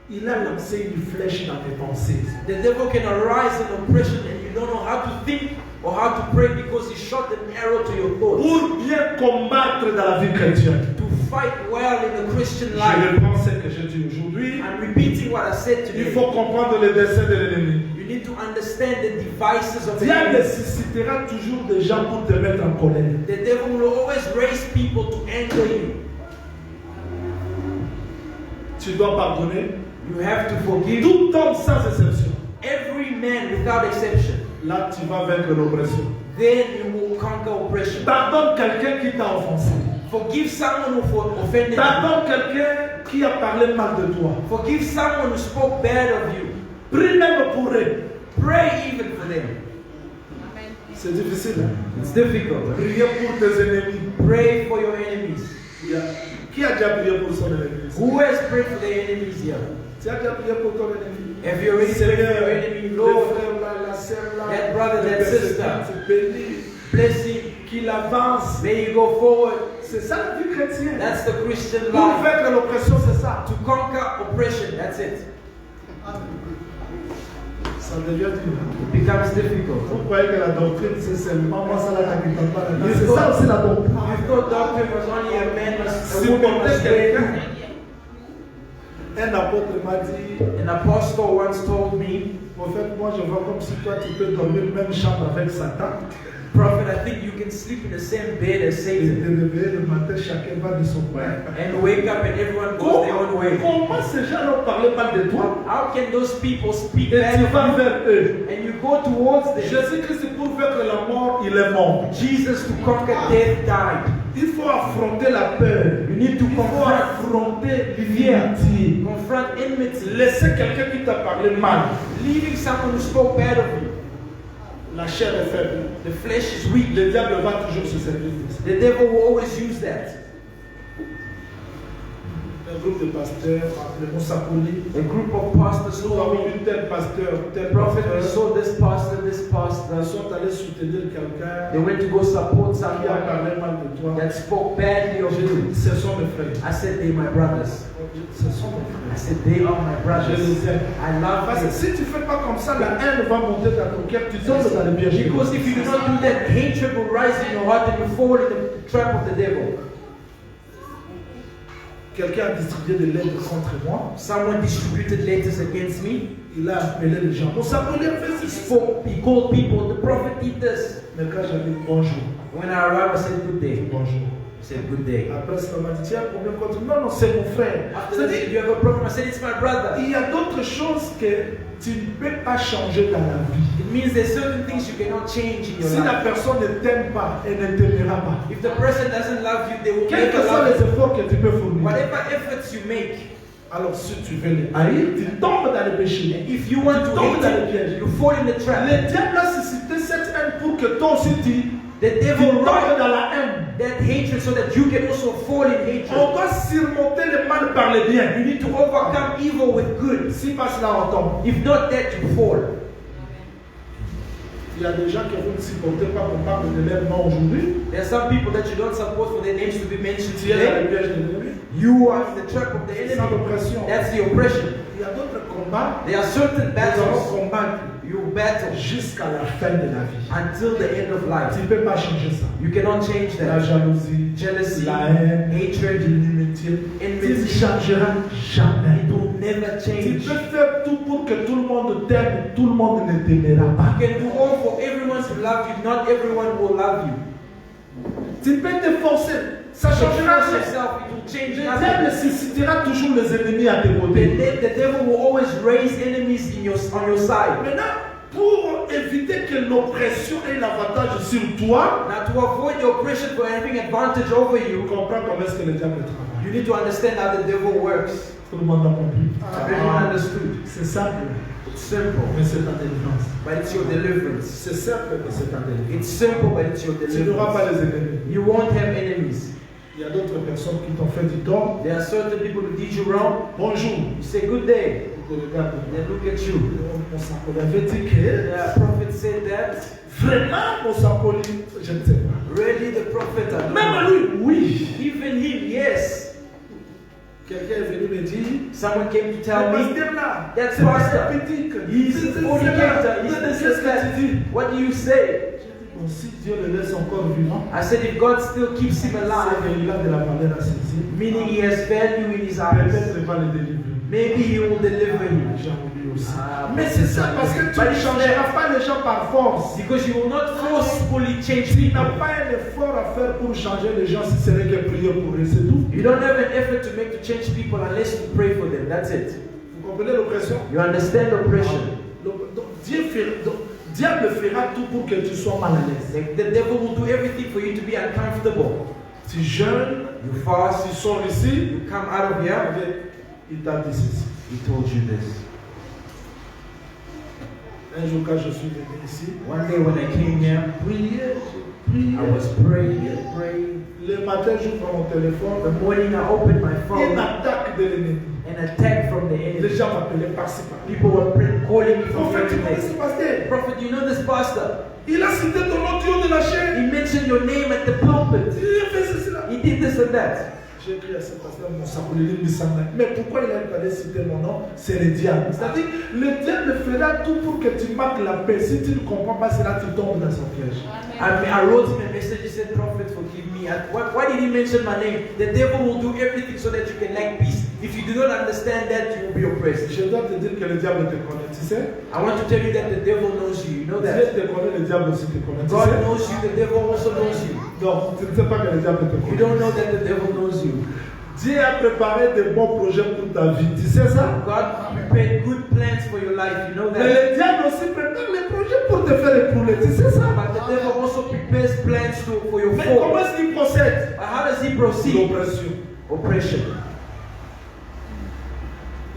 il a lancé une flèche dans tes pensées. The devil can arise in oppression and you don't know how to think or how to pray because he shot an arrow to your thoughts. Pour bien combattre dans la vie chrétienne. To fight well in the Christian Je life. reprends ce que je dis aujourd'hui. I'm repeating what I said Il today. faut comprendre les desseins de l'ennemi. You need to understand the devices of Le the diable enemy. suscitera toujours des gens pour te mettre en colère. The devil will always raise people to anger you. Tu dois pardonner. You have to forgive Tout homme sans exception. every man without exception. Là, tu vas vaincre l'oppression. Then you will conquer oppression. Pardonne quelqu'un qui t'a offensé. Forgive someone who offended you. Pardonne quelqu'un qui a parlé mal de toi. Forgive someone who spoke bad of you. Prie même pour eux. Pray even for them. C'est difficile. Hein? It's difficult. Priez pour tes ennemis. Pray for your enemies. Qui a déjà prié pour son ennemi? Who has prayed for their enemies here? Tu as déjà prié pour ton ennemi? Have you already prayed for your enemy? Le Lord, frère là, la sœur là, that brother, le that persécute, sister. bénis, bless him. qu'il avance. May you go forward. C'est ça la vie chrétienne. That's the Christian Pour life. vaincre l'oppression, c'est ça. To conquer oppression. That's it. Ça devient dur. It becomes difficult. Vous croyez que la doctrine, c'est seulement moi, ça là qui t'en parle. You C'est ça aussi la doctrine. You thought doctrine was only a man must, a woman Supporter must pray. quelqu'un. Un apôtre m'a dit, An apostle once told me, en fait, moi je vois comme si toi tu peux dormir même chambre avec Satan. Prophet, I think you can sleep in the same bed as Et Satan te réveiller le matin, chacun va de son coin. and wake up and everyone goes their own way. Comment ces gens ont parlé mal de toi? How can those people speak Et bad tu vas of you vers eux. and you go towards them? Jésus-Christ, pour vaincre la mort, il est mort. Jesus, to conquer death, died. Il faut affronter la peur. You need to Il faut confront affronter l'immunité. confront enmity. Laissez quelqu'un qui t'a parlé mal. Leaving someone who spoke bad of you. La chair est faible. The flesh is weak. Le diable va toujours se servir de ça. The devil will always use that. Un groupe de pasteurs, le mot Sapoli. A group of pastors Nous who avons are vu tel pasteur, tel prophet, we pasteur. saw this pastor, Ils sont allés soutenir quelqu'un they went to go support qui a someone parlé mal de toi. that spoke badly of J'ai you. dit, ce sont mes frères. I said, they're my brothers. Ce sont mes I frères. said, they are my Je brothers. les aime. I love Parce que them. si tu ne fais pas comme ça, la haine va monter dans ton cœur, tu tombes dans le piège. Because if you do not do that, hatred will rise in your heart and you fall in the trap of the devil. Quelqu'un a distribué des lettres contre moi. Someone distributed letters against me. Il a appelé les gens. On s'appelait He spoke, he called people, the prophet did this. Mais quand j'ai dit bonjour, When I arrived, I said good day. bonjour. I said good day. Après, ça m'a dit, tiens, problème contre non, non, c'est mon frère. After that, C'est-à-dire, you have a problem? I said it's my brother. il y a d'autres choses que tu ne peux pas changer dans la vie. It means there's certain things you cannot change in your Si la life. personne ne t'aime pas, elle ne t'aimera pas. If the person doesn't love you, they will Quels que never soient love les you. efforts que tu peux fournir. Whatever efforts you make, Alors, si tu veux les haïr, tu tombes dans le péché. if you want to Don't hate let it, it. you fall in the trap. Le diable a suscité cette haine pour que toi aussi tu The devil tombes wrought dans la haine. that hatred so that you can also fall in hatred. On doit surmonter le mal par le bien. You need to overcome evil with good. Si pas cela, on tombe. If not that, you fall. Il y a des gens qui vous ne supportez pas qu'on parle de leur nom aujourd'hui. There are some people that you don't support for their names to be mentioned Tu es dans le today. piège de l'ennemi. You are in the trap of the C'est ça enemy. l'oppression. That's the oppression. Il y a d'autres combats. There are certain Nous allons battles combattre you battle jusqu'à la fin de la vie. until the end of life. Tu ne peux pas changer ça. You cannot change La that. jalousie, Jealousy, la haine, hatred, l'inimitié. Tu ne enmity. changeras jamais. It will never Tu change. peux faire tout pour que tout le monde t'aime, tout le monde ne t'aimera pas. You can do all for everyone to love you. Not everyone will love you. Tu peux te forcer, ça So changera force rien. yourself. It will change Le diable nothing. suscitera toujours les ennemis à tes côtés. The devil will always raise enemies on your side. Maintenant, pour éviter que l'oppression ait l'avantage sur toi, Now, to avoid the oppression for having advantage over tu you, comprends comment est-ce que le diable travaille. you need to understand how the devil works. Tout le monde a compris. Everyone understood. C'est simple, It's simple, mais c'est ta délivrance. but it's your deliverance. C'est simple, mais c'est ta délivrance. It's simple, but it's your Tu n'auras pas deliverance. les ennemis. You won't have enemies. Il y a d'autres personnes qui t'ont fait du tort. There are certain people who did you wrong. Bonjour. You say good day. Ils te regardent. They look at you. Mon Sampoli avait dit que The prophet said that. vraiment mon Sampoli, je ne sais pas. Really, the prophet. I don't Même know. lui, oui. Even him, yes. Quelqu'un est venu me dire, Someone came to le tell me pasteur là, That's c'est pas pastor. un petit que- he's c'est a fornicator. He's c'est this ce que that. tu dis. What do you say? J'ai dit, bon, si Dieu le laisse encore vivant, I said, if God still keeps him c'est alive, qu'il a de la valeur à saisir. meaning he has value in his eyes, Peut-être il va le délivrer. maybe he will deliver you. J'ai oublié aussi. Ah, Mais c'est ça, parce que tu But ne it's changeras pas les gens par force. Because you will not forcefully change Tu people. n'as pas un effort à faire pour changer les gens si ce n'est que prier pour eux, c'est tout. You don't have an effort to make to change people unless you pray for them. That's it. Vous comprenez l'oppression? You understand oppression. Donc, diable fera tout pour que tu sois mal à l'aise. The devil will do everything for you to be uncomfortable. Tu jeûnes, You fast, tu sors ici, you come out of here. il t'a dit ceci. He told you this. Un jour, quand je suis venu ici, One day when I came here, prier, I was praying. Le matin, j'ouvre mon The téléphone, morning I opened my une phone, attaque de l'ennemi. an attack from the Les enemy. gens m'appelaient par-ci par-là. People were calling me En from fait, tu connais everything. ce pasteur? Prophet, you know this pastor? Il a cité ton nom du haut de la chaîne. He mentioned your name at the pulpit. Il a fait ceci là. He did this and that. J'ai écrit à ce pasteur, mon Sampoli, mais pourquoi il a allé citer mon nom? C'est le diable. C'est-à-dire, le diable fera tout pour que tu marques la paix. Si tu ne comprends pas cela, tu tombes dans son piège. I wrote him a message. He said, Prophet, forgive me. Why did he mention my name? The devil will do everything so that you can lack peace. If you do not understand that, you will be oppressed. Je dois te dire que le diable te connaît, tu sais? I want to tell you that the devil knows you. You know Dieu that? te connaît, le diable aussi te connaît. Tu God sais? knows you. The devil also knows you. Donc, tu ne sais pas que le diable te You connaît. don't know that the devil knows you. Dieu a préparé de bons projets pour ta vie. Tu sais ça? God prepared good plans for your life. You know Mais that? le diable aussi prépare les projets pour te faire écrouler. Tu sais ça? But the devil also prepares plans for your Mais comment fall. est-ce qu'il procède? But how does he proceed? L'oppression. Oppression.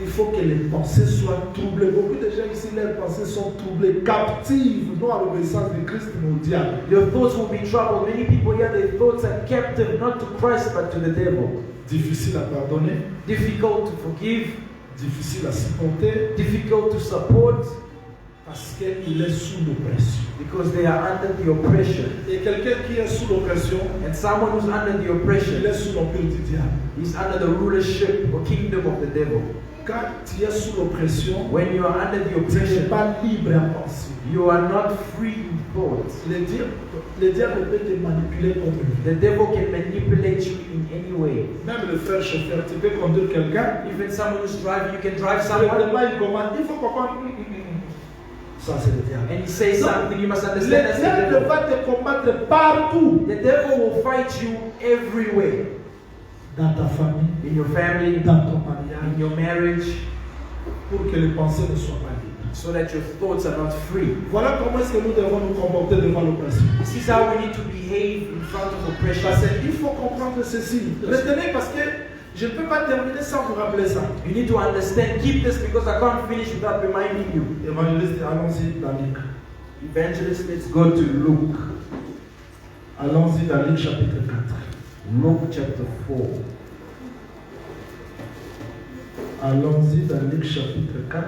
Il faut que les pensées soient troublées. Beaucoup de gens ici, leurs pensées sont troublées, captives, non à l'obéissance de Christ, mais au diable. Your thoughts will be troubled. Many people here, their thoughts are captive not to Christ but to the devil. Difficile à pardonner, Difficult to forgive, difficile à supporter, difficult to support parce qu'il est sous l'oppression. because they are under the oppression. Et quelqu'un qui est sous l'oppression, And someone who's under the il oppression est sous l'empire du diable. is under the rulership or kingdom of the devil. quand tu es sous l'oppression, When you are under the tu n'es oppression, pas libre en pensée. you are not free in thought. Le diable peut te manipuler comme il veut. The devil can manipulate you in any way. Même le frère chauffeur, tu peux conduire quelqu'un, Even someone who's driving, you can drive someone, simplement il commande, il faut comprendre. Ça c'est le diable. and he says something, you must Le understand that's the diable devil. va te combattre partout. The devil will fight you everywhere. Dans ta famille, In your family, dans ton in mariage, your marriage, pour que les pensées ne soient pas libres. so that your thoughts are not free. Voilà comment est-ce que nous devons nous comporter devant l'oppression. This is how we need to behave in front of oppression. Parce qu'il faut comprendre ceci. Retenez parce que je ne peux pas terminer sans vous rappeler ça. You need to understand, keep this because I can't finish without reminding you. Évangéliste, allons-y dans Luc. Evangelist, let's go to Luke. Allons-y dans Luc chapitre 4. Luke chapter 4. Allons-y dans Luc chapitre 4,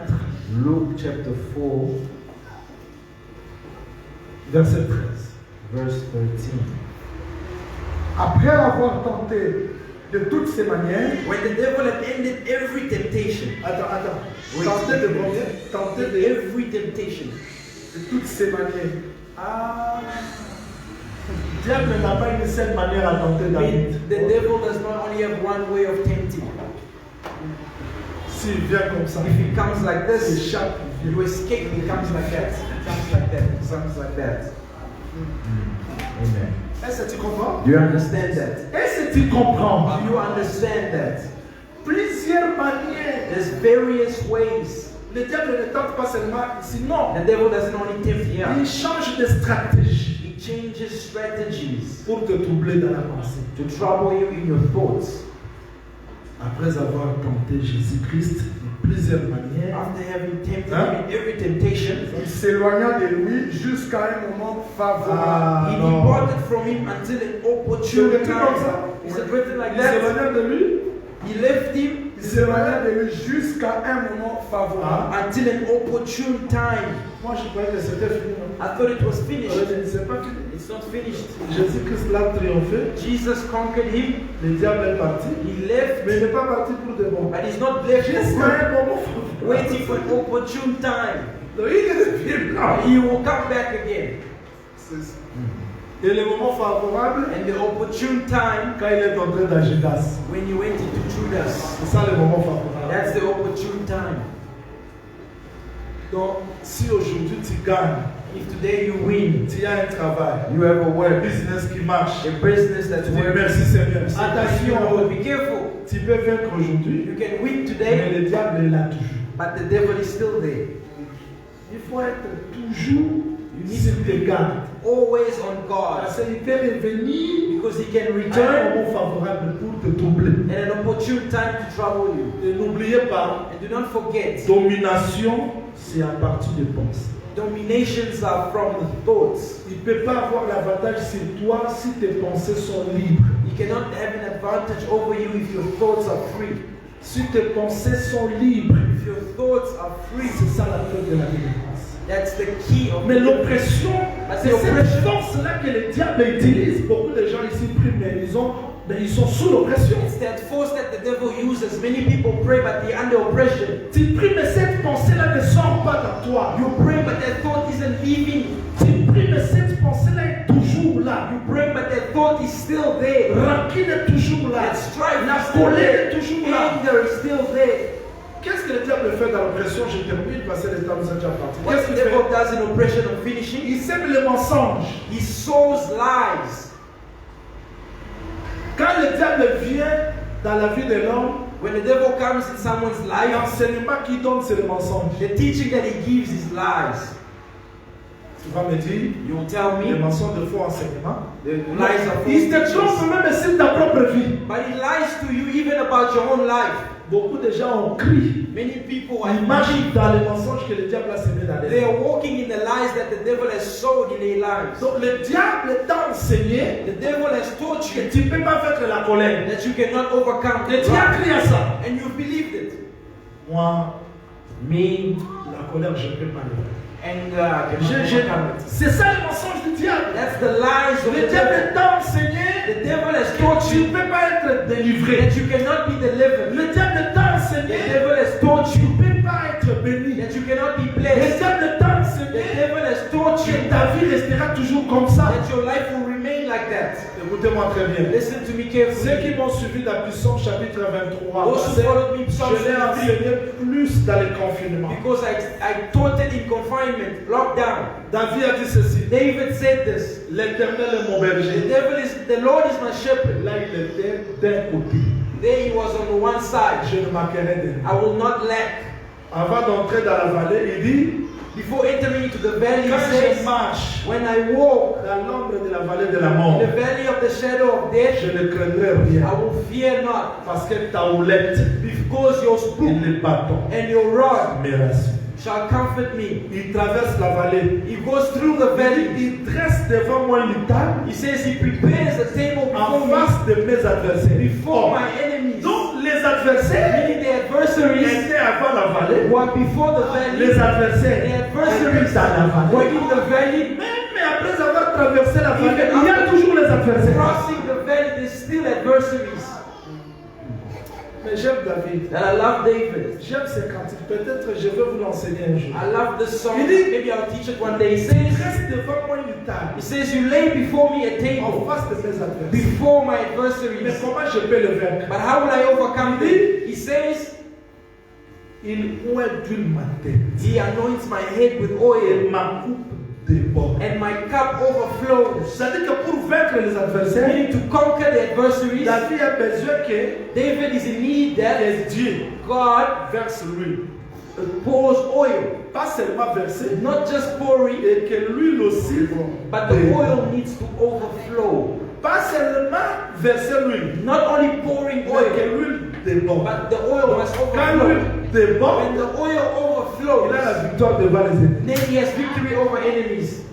Luke chapter 4, verset 13. verse 13. Après avoir tenté de toutes ces manières, When the devil had ended every temptation, Attends. Oui. Tentez de combien? Tentez de every temptation, de toutes ces manières. Ah. Le diable n'a pas une seule manière à tenter David. the devil does not only have one way of tempting. S'il vient comme ça, If he comes like il this, échappe. you escape. He comes like that. He comes like that. He comes like that. Amen. Est-ce que tu comprends? Do you understand that? Est-ce que tu comprends? Do you understand that? Plusieurs manières. There's various ways. Le diable ne tente pas seulement ici, non. The devil doesn't only tempt here. Il change de stratégie He changes strategies pour te troubler dans la pensée. to trouble you in your thoughts. Après avoir tenté Jésus-Christ de plusieurs manières, After having tempted Huh? him in every temptation, Il s'éloigna de lui jusqu'à un moment favorable. Ah, he non. departed from him until an opportune C'est écrit comme ça. time. Is it written like Il that? s'éloigna de lui. He left him Il s'éloigna de lui jusqu'à un moment favorable. until an opportune time. Moi, je croyais que c'était fini. Non? I thought it was finished. C'est pas fini. It's not finished. Jésus-Christ l'a triomphé. Jesus conquered him. Le diable est parti. He left, Mais il n'est pas parti pour de bon. but he's not left Jusqu'à un moment favorable. waiting for an opportune time. Donc, il est venu. He will come back again. C'est ça. Et le moment favorable, And the opportune time, quand il est entré dans Judas. when you went into Judas, C'est ça le moment favorable. that's the opportune time. Donc, si aujourd'hui tu gagnes, If today you win, tu as un travail, you have a un work, business qui marche, a business tu that's dis working. merci Seigneur. Attention, Attention, be careful. tu peux vaincre aujourd'hui, You can win mais today, le diable est là toujours. but the devil is still there. Il faut être toujours sur tes gardes. Always on guard, Parce qu'il peut revenir because he can à un return moment favorable pour te troubler. at an opportune time to trouble you. Et n'oubliez pas, And do not forget, domination, c'est à partir de pensées. dominations are from the thoughts. Il ne peut pas avoir l'avantage sur toi si tes pensées sont libres. You cannot have an advantage over you if your thoughts are free. Si tes pensées sont libres, If your thoughts are free, c'est ça la clé de la délivrance. that's the key of Mais l'oppression, Parce c'est que cette l'oppression- force-là que le diable utilise. Beaucoup de gens ici prient, mais ils sont sous l'oppression. It's that force that the devil uses. Many people pray, but they're under oppression. Tu pries, mais cette pensée-là ne sort pas de toi. You pray, but that thought isn't leaving. Tu pries, mais cette pensée-là est toujours là. You pray, but that thought is still there. Rancune est toujours là. That strife La is still colère there. est toujours là. Anger is still there. Qu'est-ce que le diable fait dans l'oppression? Je termine parce que le temps nous est déjà parti. What Qu'est-ce the qu'il devil fait? does in oppression and finishing, Il sème les mensonges. he sows lies. Quand le diable vient dans la vie de l'homme, When the devil comes in someone's life, l'enseignement qu'il donne, c'est le mensonge. the teaching that he gives is lies. Tu vas me dire, You will tell les me mensonges de faux enseignement. the lies are Il te false trompe teachings. même sur ta propre vie. But he lies to you even about your own life. Beaucoup de gens ont crié. Many people are Ils marchent dans les mensonges que le diable a semés dans They les are walking in the lies that the devil has sowed in their lives. Donc le diable t'a enseigné The devil has taught que you tu ne peux pas vaincre la colère. that you cannot overcome Et the tu as pride. crié à ça. And you believed it. Moi, Me la colère, je ne peux pas le vaincre. and overcome it. C'est ça le mensonge du diable. That's the lies of Le the devil. diable t'a enseigné The devil has que taught tu you ne peux pas être délivré. that you cannot be delivered. Le diable t'a The enseigné devil has taught taught tu you ne peux pas être béni. that you cannot be Les blessed. diables de temps, The devil has taught you que ta vie restera toujours comme ça. that your life will remain like that. Écoutez-moi très bien. Listen to me Ceux carefully. qui m'ont suivi dans Psaume chapitre 23, Those who followed me, Psalm je l'ai 23, enseigné plus dans les confinements. because I taught it in confinement, lockdown. David a dit ceci. David said this. L'éternel est mon The berger. the Lord is my shepherd. Là, il était d'un côté. There he was on the one side. Je ne manquerai de rien. I will not lack. Avant d'entrer dans la vallée, il dit, Before entering into the valley, he quand je says, marche when I walk dans l'ombre de la vallée de la in mort, the valley of the shadow of death, je ne craindrai I rien. will fear not, Parce que ta houlette because your et spoon les bâtons and your rod me rassurent. shall comfort me. Il traverse la vallée. He goes through the valley. Il dresse devant moi une table He says he prepares a table en before me, face de mes adversaires. before my enemies. Donc les adversaires Meaning the adversaries étaient avant la vallée. were before the Les valley. adversaires The étaient adversaries dans la were vallée. in the valley. Mais après avoir traversé la vallée, il y a toujours les adversaires. Crossing the valley, there's still adversaries. Mais j'aime David. And I love David. J'aime ces cantiques. Peut-être je vais vous l'enseigner un jour. I love this song. Il dit- Maybe I'll teach it one day. He Il says, reste devant moi une table you lay before me a en table face de mes adversaires. before my Mais adversaries. comment je peux le vaincre? But how will I overcome them? He says, Il oint d'huile ma tête. he anoints my head with Et oil, ma coupe déborde. and my cup overflows. C'est-à-dire que pour vaincre les adversaires, Meaning to conquer the adversaries, David a besoin que David is in need that Dieu God verse l'huile. pours oil. Pas seulement verser, Not just pouring, et que l'huile aussi but the oil needs to overflow. Pas seulement verser l'huile, Not only pouring mais que oil, l'huile déborde. but the oil must Quand overflow. l'huile déborde, When the oil il a overflows, la victoire devant les ennemis. then he has victory over enemies.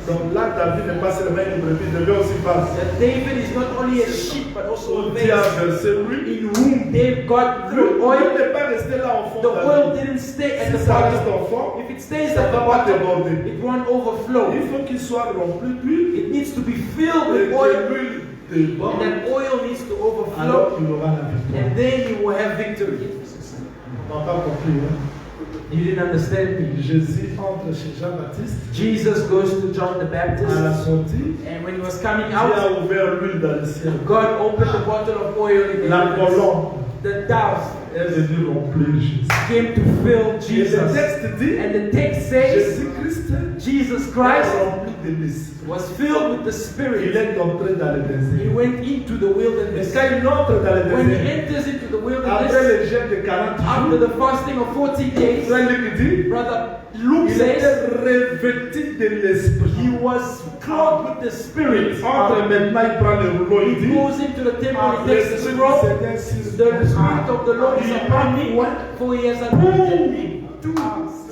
Donc là, David n'est pas seulement une brebis, de lui aussi passe. That David is not only a sheep but also a Dieu a vessel versé l'huile. in whom Dave got through L'huile oil. n'est pas restée là au fond. The oil David. didn't stay at Si the ça reste bottom. au fond, If it stays ça at the va pas bottom, déborder. it won't overflow. Il faut qu'il soit rempli d'huile It needs to be filled et with que oil, l'huile and déborde. that oil needs to Alors overflow, il aura la victoire. and then you will have victory. On n'a pas compris. Hein? You didn't understand me. Jésus entre chez Jean-Baptiste. Jesus goes to John the À la Baptist, sortie, and when he was coming Dieu out, a ouvert l'huile dans le ciel. God opened the bottle of oil in the La heavens. colombe The dove est venue remplir Jésus. came to fill Et le Jesus. texte dit, And the text says Jésus-Christ Jesus est Christ rempli de l'Esprit. was filled with the Il Spirit. est entré dans le He désert. went into the Et wilderness. quand il entre dans le When he désert, enters into the après wilderness, le jeûne de 40 after jours, the fasting of 40 days, Frère Luc dit, Brother Luke il says était revêtu de l'Esprit. he was clothed with the Spirit. Entre maintenant, il prend le rouleau, il He dit, goes into the temple, he takes the l'Esprit du scroll. Seigneur sur The Spirit of the Lord is upon me, for he has anointed me to.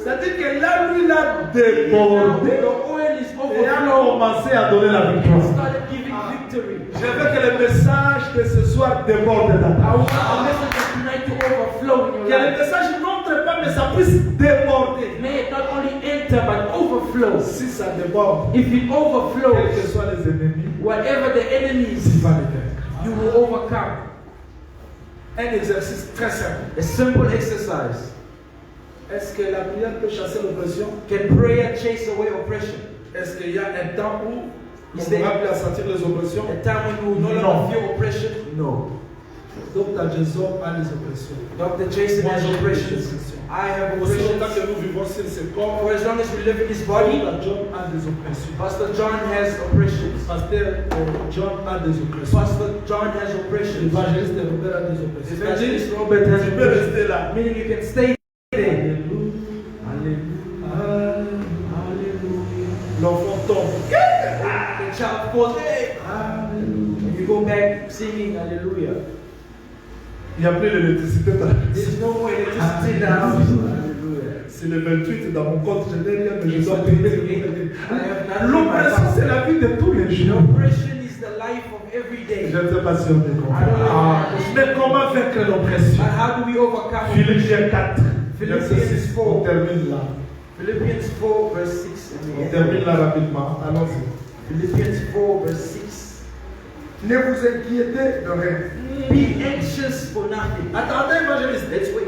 C'est-à-dire que là, lui, il a Now débordé the oil is et a overflowing. commencé à donner la victoire. Started giving victory. Je veux que le message de ce soir déborde dans I ta want vie. the message of tonight to overflow in Que your le life. message n'entre pas, mais ça puisse déborder. May it not only enter but overflow. Si ça déborde, If it quels overflows, que soient les ennemis, whatever the tu enemies, vas les vaincre. you will overcome. Un exercice très simple. A simple exercise. Est-ce que la prière peut chasser l'oppression? Can prayer chase away oppression? Est-ce qu'il y a un temps où on Is there- pourra plus sentir les oppressions? A time when you will no No. longer feel oppression? No. Dr. Jason a les oppressions. Dr. Jason Moi, has j'ai oppressions. des oppressions. I have Aussi longtemps oppressions. que nous vivons sur ce corps, For as long as we live in this body, Dr. John a des oppressions. Pastor John has oppressions. Pasteur John a des oppressions. Pastor John has oppressions. L'évangéliste Robert a des oppressions. Evangelist Robert has Tu peux oppressions. rester là. Meaning you can stay there. Alléluia. Hallelujah. L'enfant tombe. The child falls. Hey. Alléluia. And you go back singing Hallelujah. Il n'y a plus d'électricité dans la There's maison. no more electricity in the house. Hallelujah. C'est le 28 dans mon compte, je n'ai rien, mais je It's dois a payer. big thing. I have nothing in my L'oppression, house. c'est la vie de tous les jours. Oppression is the life of every day. Je ne sais pas si on est I don't compris. know. Mais comment vaincre l'oppression? But how do we overcome? Philippiens 4. Philippians verset 6. 4. On termine là. Philippians 4 verse 6. On termine là rapidement. Allons-y. Philippians 4 verse 6. Ne vous inquiétez de rien. Be anxious for nothing. Attendez, évangéliste. Let's wait.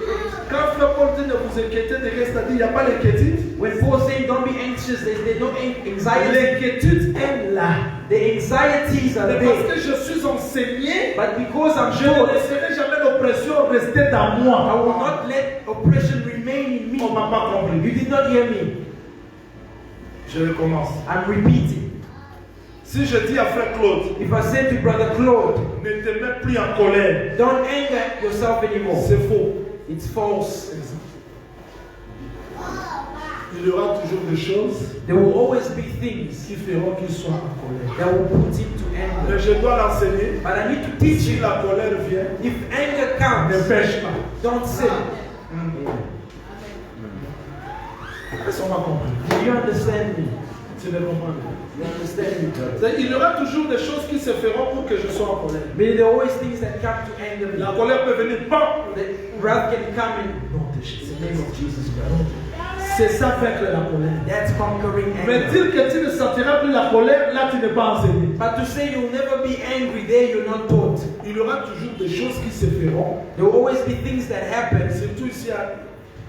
Quand Frère Paul dit ne vous inquiétez de rien, c'est-à-dire il n'y a pas d'inquiétude. When Paul saying don't be anxious, there's no anxiety. L'inquiétude est là. The anxieties are Mais parce there. que je suis enseigné, But because I'm je ne sure, laisserai jamais l'oppression rester dans I moi. will not let oppression remain in On ne me. m'a pas compris. You did not hear me. Je recommence. I'm repeating. Si je dis à Frère Claude, If I say to Brother Claude, ne te mets plus en colère, don't anger yourself anymore, c'est faux. it's false. Il y aura toujours des choses There will always be things qui feront qu'il soit en colère. that will put him to Mais anger. je dois l'enseigner. But I need to teach Si you, la colère vient, if anger ne comes, pêche pas. don't sin. Est-ce qu'on m'a compris? Do you understand me? Tu ne comprends pas. You understand me, brother? Il y aura toujours des choses qui se feront pour que je sois en colère. But there are always things that come to anger me. La colère peut venir, pas. The wrath can come in Non, de Jésus. the name of Jesus Christ. C'est ça vaincre la colère. That's conquering Mais anger. dire que tu ne sentiras plus la colère, là tu n'es pas enseigné. But to say you'll never be angry, there you're not taught. Il y aura toujours des choses qui se feront. There will always be things that happen, Surtout ici à,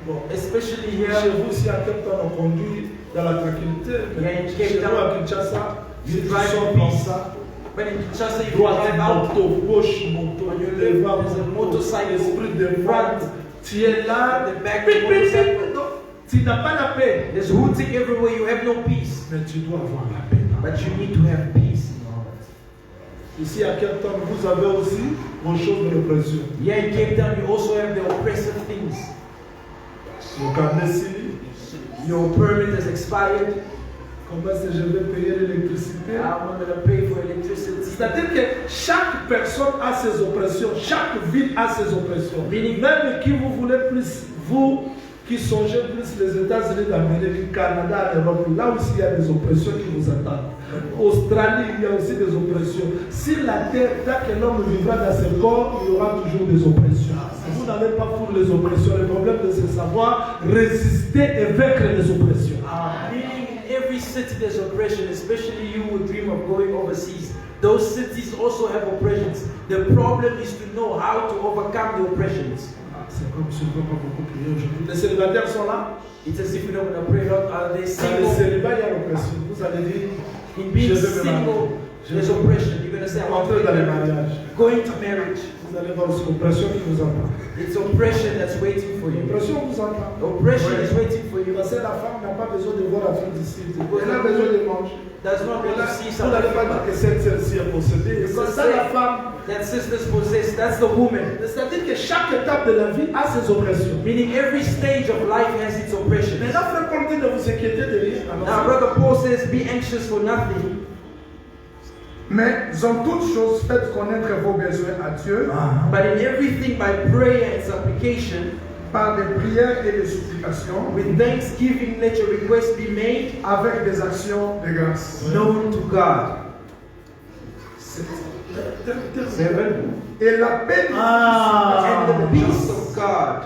bon, especially chez here. vous, ici à Cape Town, on conduit dans la tranquillité. Yeah, in Cape Chez nous Town, à Kinshasa, you ils drive sont in comme peace. ça. But in Kinshasa, you Droite, drive out. moto, gauche, moto, On your le left, vent, there's a motorcycle. l'esprit de In front. front, Tu es là, the back, pip, pip, pip. motorcycle. Non, tu n'as pas la paix. There's hooting everywhere, you have no peace. Mais tu dois avoir la paix. But you need to have peace in your heart. Ici à Cape Town, vous avez aussi vos choses de l'oppression. Here in Cape Town, you also have the oppressive things. Le carnet ici, Your permit has expired. comment est-ce que je vais payer l'électricité? I'm not going to pay for electricity. C'est-à-dire que chaque personne a ses oppressions, chaque ville a ses oppressions. Même qui vous voulez plus, vous qui songez plus les États-Unis d'Amérique, Canada, l'Europe, là aussi il y a des oppressions qui vous attendent. Australie, il y a aussi des oppressions. Si la terre, tant que l'homme vivra dans ce corps, il y aura toujours des oppressions. Vous n'allez pas pour les oppressions. Le problème c'est de savoir résister et vaincre les oppressions. Meaning in every city there's oppression, especially you who dream of going overseas. Those cities also have oppressions. The problem is to know how to overcome the oppressions. C'est comme si on ne peut pas beaucoup prier aujourd'hui. Les célibataires sont là. It's as if we don't want to pray a lot. Are they Dans le single? célibat, il y a l'oppression. Vous allez dire, In being je vais me marier. single, there's oppression. You're going to say, I want to Entrez get dans le married. mariage. Going to marriage. Vous allez voir l'oppression qui vous attend. It's oppression that's waiting for you. L'oppression vous attend. Oppression is waiting for you. Parce que la femme n'a pas besoin de voir la femme d'ici. Elle a besoin de manger. Does not want to see Vous n'allez pas dire something. que celle-ci est possédée. C'est ça la femme. That sister's possessed. That's the woman. C'est-à-dire que chaque étape de la vie a ses oppressions. Meaning every stage of life has its oppression. Maintenant, frère Paul dit de vous inquiéter de rien. Now, Brother Paul says, be anxious for nothing. Mais en toutes choses, faites connaître vos besoins à Dieu But in everything by prayer and supplication, par des prières et des supplications, with thanksgiving, let your requests be made avec des actions de grâce. known to God. 7. Et la paix de And the peace of God,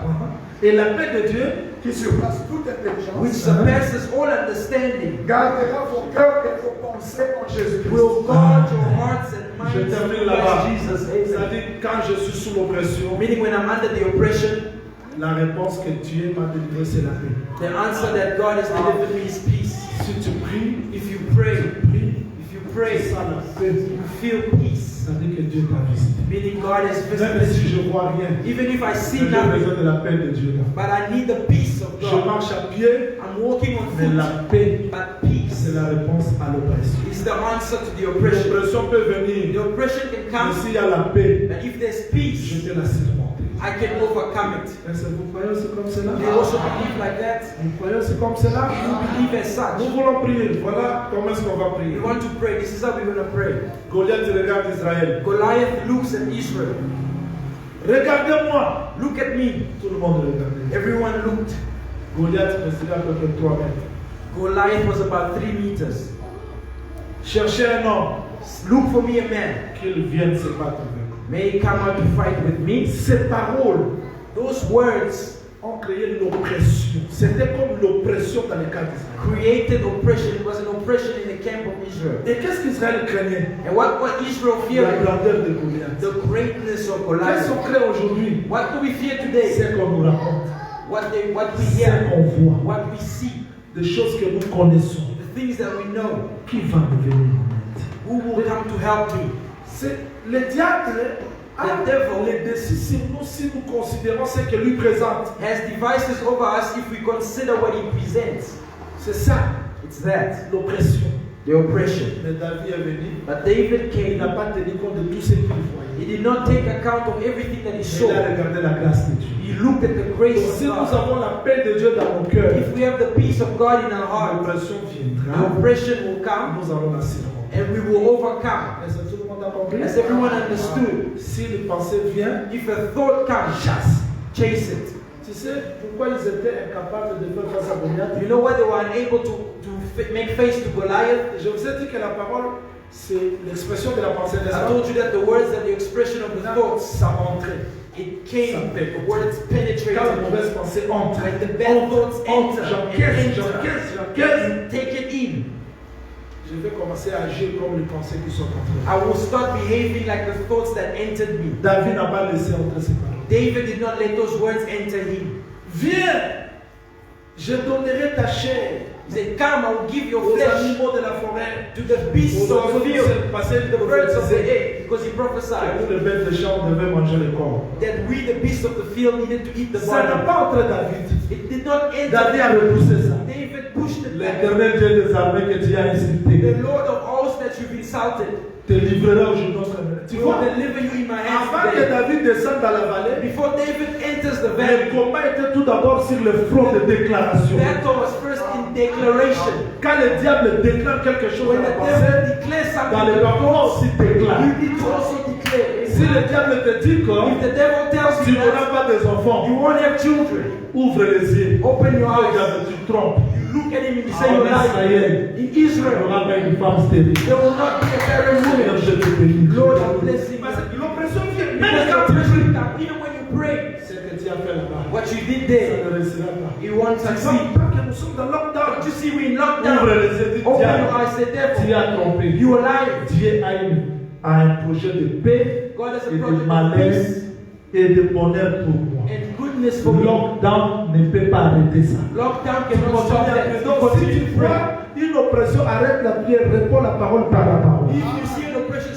Et la paix de Dieu, qui surpasse toute which intelligence, surpasses all understanding, gardera vos cœurs et vos pensées en Jésus-Christ. will guard your hearts and je minds termine in là-bas. Christ Jesus. Amen. C'est-à-dire, quand je suis sous l'oppression, Meaning when I'm under the oppression, la réponse que Dieu m'a délivrée, c'est la paix. the answer that God has delivered me is peace. Si tu pries, If you pray, prie, if you pray, c'est ça la paix. you feel peace. C'est-à-dire que Dieu t'a visité. Meaning God has Même visited si you. je vois rien, Even if I see j'ai nothing, besoin de la paix de Dieu. but I need the peace of Je God. marche à pied, I'm walking on mais foot, la paix, but peace c'est la réponse à l'oppression. is the answer to the oppression. L'oppression peut The venir, oppression can mais come, s'il y a la paix, but if there's je peace, te la surmonter. I can overcome it. Est-ce que vous croyez aussi comme cela? Do you also believe like that? Vous croyez aussi comme cela? You believe as such. Nous voulons prier. Voilà comment est-ce qu'on va prier. We want to pray. This is how we're going to pray. Goliath regarde Israël. Goliath looks at Israel. Regardez-moi. Look at me. Tout le monde regardait. Everyone looked. Goliath mesurait à peu près 3 mètres. Goliath was about 3 meters. Cherchez un homme Look for me a man. qu'il vienne se battre avec. May he come out to fight with me. Ces paroles Those words ont créé l'oppression. C'était comme l'oppression dans les cas d'Israël. created oppression. It was an oppression in the camp of Israel. Et qu'est-ce qu'Israël craignait? And what Israel La feared? grandeur de Goliath. The greatness of Qu'est-ce qu'on Goliath. craint aujourd'hui? What do we fear today? C'est qu'on nous raconte, What we c'est hear, qu'on voit, what we see, des choses que nous connaissons. the things that we know. Qui va me venir en aide? Who will come to help me? C'est le diable a The devil les décisions sur nous si nous considérons ce que lui présente. Has devices over us if we consider what he presents. C'est ça, It's that, l'oppression. the oppression. Mais David est venu, But David il came. n'a pas tenu compte de tout ce qu'il voyait. He did not take account of everything that he Il saw. a regardé la grâce de Dieu. He looked at the grace Donc, si of nous God. avons la paix de Dieu dans nos cœurs, If we have the peace of God in our heart, l'oppression the viendra, oppression will come nous allons la surmonter. and we will overcome. Est-ce que tout le monde a compris? As everyone understood, Si les pensées viennent, if a thought comes, chasse. chase it. Tu sais pourquoi ils étaient incapables de faire face à Goliath? You know why they were unable to make face to Goliath? Je vous ai dit que la parole, c'est l'expression de la pensée des I hommes. told you that the words are the expression of the thoughts. Ça entrait. It came, the words penetrated. Quand la mauvaise pensée entre, Like the bad thoughts enter, j'encaisse, and j'encaisse, enter. j'encaisse. You take it in. Je vais commencer à agir comme les pensées qui sont entrées. I will start behaving like the thoughts that entered me. David n'a pas laissé entrer ses paroles. David did not let those words enter him. Viens, je donnerai ta chair He said, come, I will give your aux flesh animaux de la forêt, to the beasts aux of the oiseaux du field, ciel. Parce que the birds of the le air, because he que prophesied nous, les bêtes de champ, devaient manger le corps. that we, the beasts of the field, needed to eat the Ça n'a body. pas entré David. It did not enter. David a repoussé ça. David pushed it back. L'éternel Dieu des armées que tu as insulté The Lord of hosts that you've insulted te livrera aujourd'hui notre main. Tu will vois, deliver you in my hands avant que today. David descende dans la vallée, Before David enters the le valley, combat était tout d'abord sur le front de déclaration. battle was first in declaration. Quand le diable déclare quelque chose When dans the la pensée, devil declares dans les something, paroles aussi déclare. you need to also declare. Si le diable te dit que If the devil tells tu you n'auras that pas des enfants, you won't have children, ouvre les yeux. open your Le eyes. diable, tu trompes. You look at him and you say En you're lying. Israël, In tu Israel, n'auras pas une femme stérile. there will not be a barren Seigneur, woman. je te bénis. Lord, I'm blessing Parce you. que l'oppression vient. Même Because quand the tu oppression pries, comes, even when you pray, ce que tu as fait là-bas, what you did ça there, ne réussira pas. you won't Tu vois, succeed. tant que nous sommes dans le lockdown, Don't you see we're in ouvre lockdown? les yeux, dis Open diable, your eyes, say tu devil, as trompé. you are lying. Dieu a un projet de paix God has a et de project of malheur peace et de bonheur pour moi. and goodness for Le me. lockdown ne peut pas arrêter ça. Lockdown cannot stop that. Donc, si tu vois une oppression, arrête la prière, réponds la parole par la parole. If you see an oppression,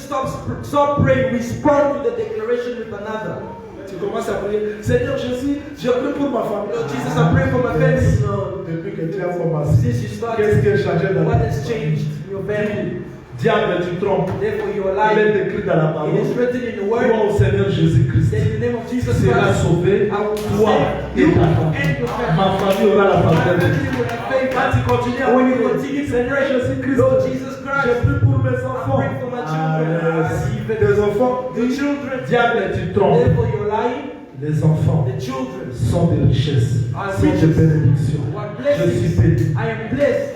stop praying. Respond to the declaration with another. Tu commences à prier, Seigneur Jésus, je prie pour ma famille. Lord Jesus, I pray for my family. Non, depuis que tu as commencé, Since you started, qu'est-ce qui a changé dans what ta has changed in your family? Diable, tu trompes. Therefore, you are Il lying. est écrit dans la It parole. is written in the Crois word au Seigneur Jésus-Christ. that in the name of Tu Jesus seras Christ, sauvé, I will toi save et you ta and famille. your family. Ma famille aura la My faveur de family Dieu. will have favor. Quand tu continues à When you prier, continue to Seigneur pray, Jésus-Christ, Lord Jesus je Christ, prie pour mes enfants. I pray for my children. yes. Des enfants, The children, diable, tu trompes. therefore you're lying. Les enfants The children sont des richesses, are sont des riches. bénédictions. What Je suis blessings. béni. I am blessed.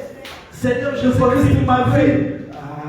Seigneur Jésus-Christ, ma vie.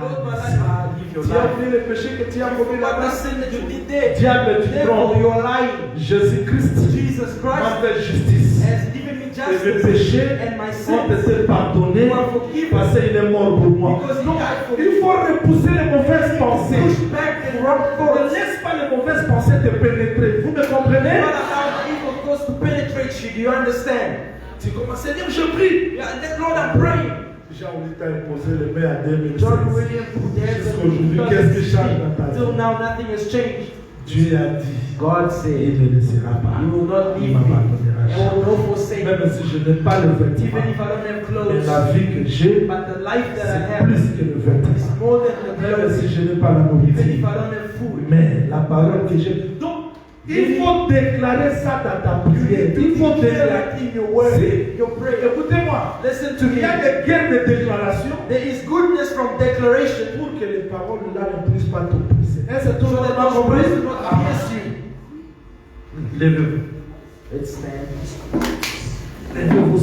Lord, my life, I give your Tu as life. pris les péchés que tu as commis What the là-bas. sin that you did there, Diable, tu therefore trompes. you're lying. Jésus-Christ Jesus m'a Christ fait justice. has given me Et mes justice péchés and my ont sins. été pardonnés You are forgiven. parce qu'il est mort pour moi. Because he died for Il faut repousser les mauvaises pensées. Push back the wrong Ne thoughts. laisse pas les mauvaises pensées te pénétrer. Vous me comprenez? Do not allow evil thoughts to penetrate you. Do you understand? Tu commences à dire, je prie. Yeah, and then, Lord, I'm praying. Jean-Louis t'a imposé les mains à 2016. John William put their hands on Jusqu'aujourd'hui, me. qu'est-ce qui change dans ta Till vie? now, nothing has changed. Dieu a dit, God il said, ne laissera pas. You will not Il leave me m'abandonnera and will jamais. not forsake me. Même si je n'ai pas le Even vêtement, if I don't have mais clothes, la vie que j'ai, but the life that I c'est have plus que le is vêtement. more than the Même si clothes. je n'ai pas la Even if nourriture. I don't have food. Mais la parole que j'ai. Donc, il faut déclarer ça dans ta prière. Il faut déclarer. in your word, Si. your prayer. Écoutez-moi. Listen to Il y a me. des guerres de déclaration There is goodness from declaration. pour que les paroles là ne puissent pas t'oppresser. Est-ce que tout le So monde that a those compris? words do not pierce you. Levez-vous. Let's stand. Levez-vous.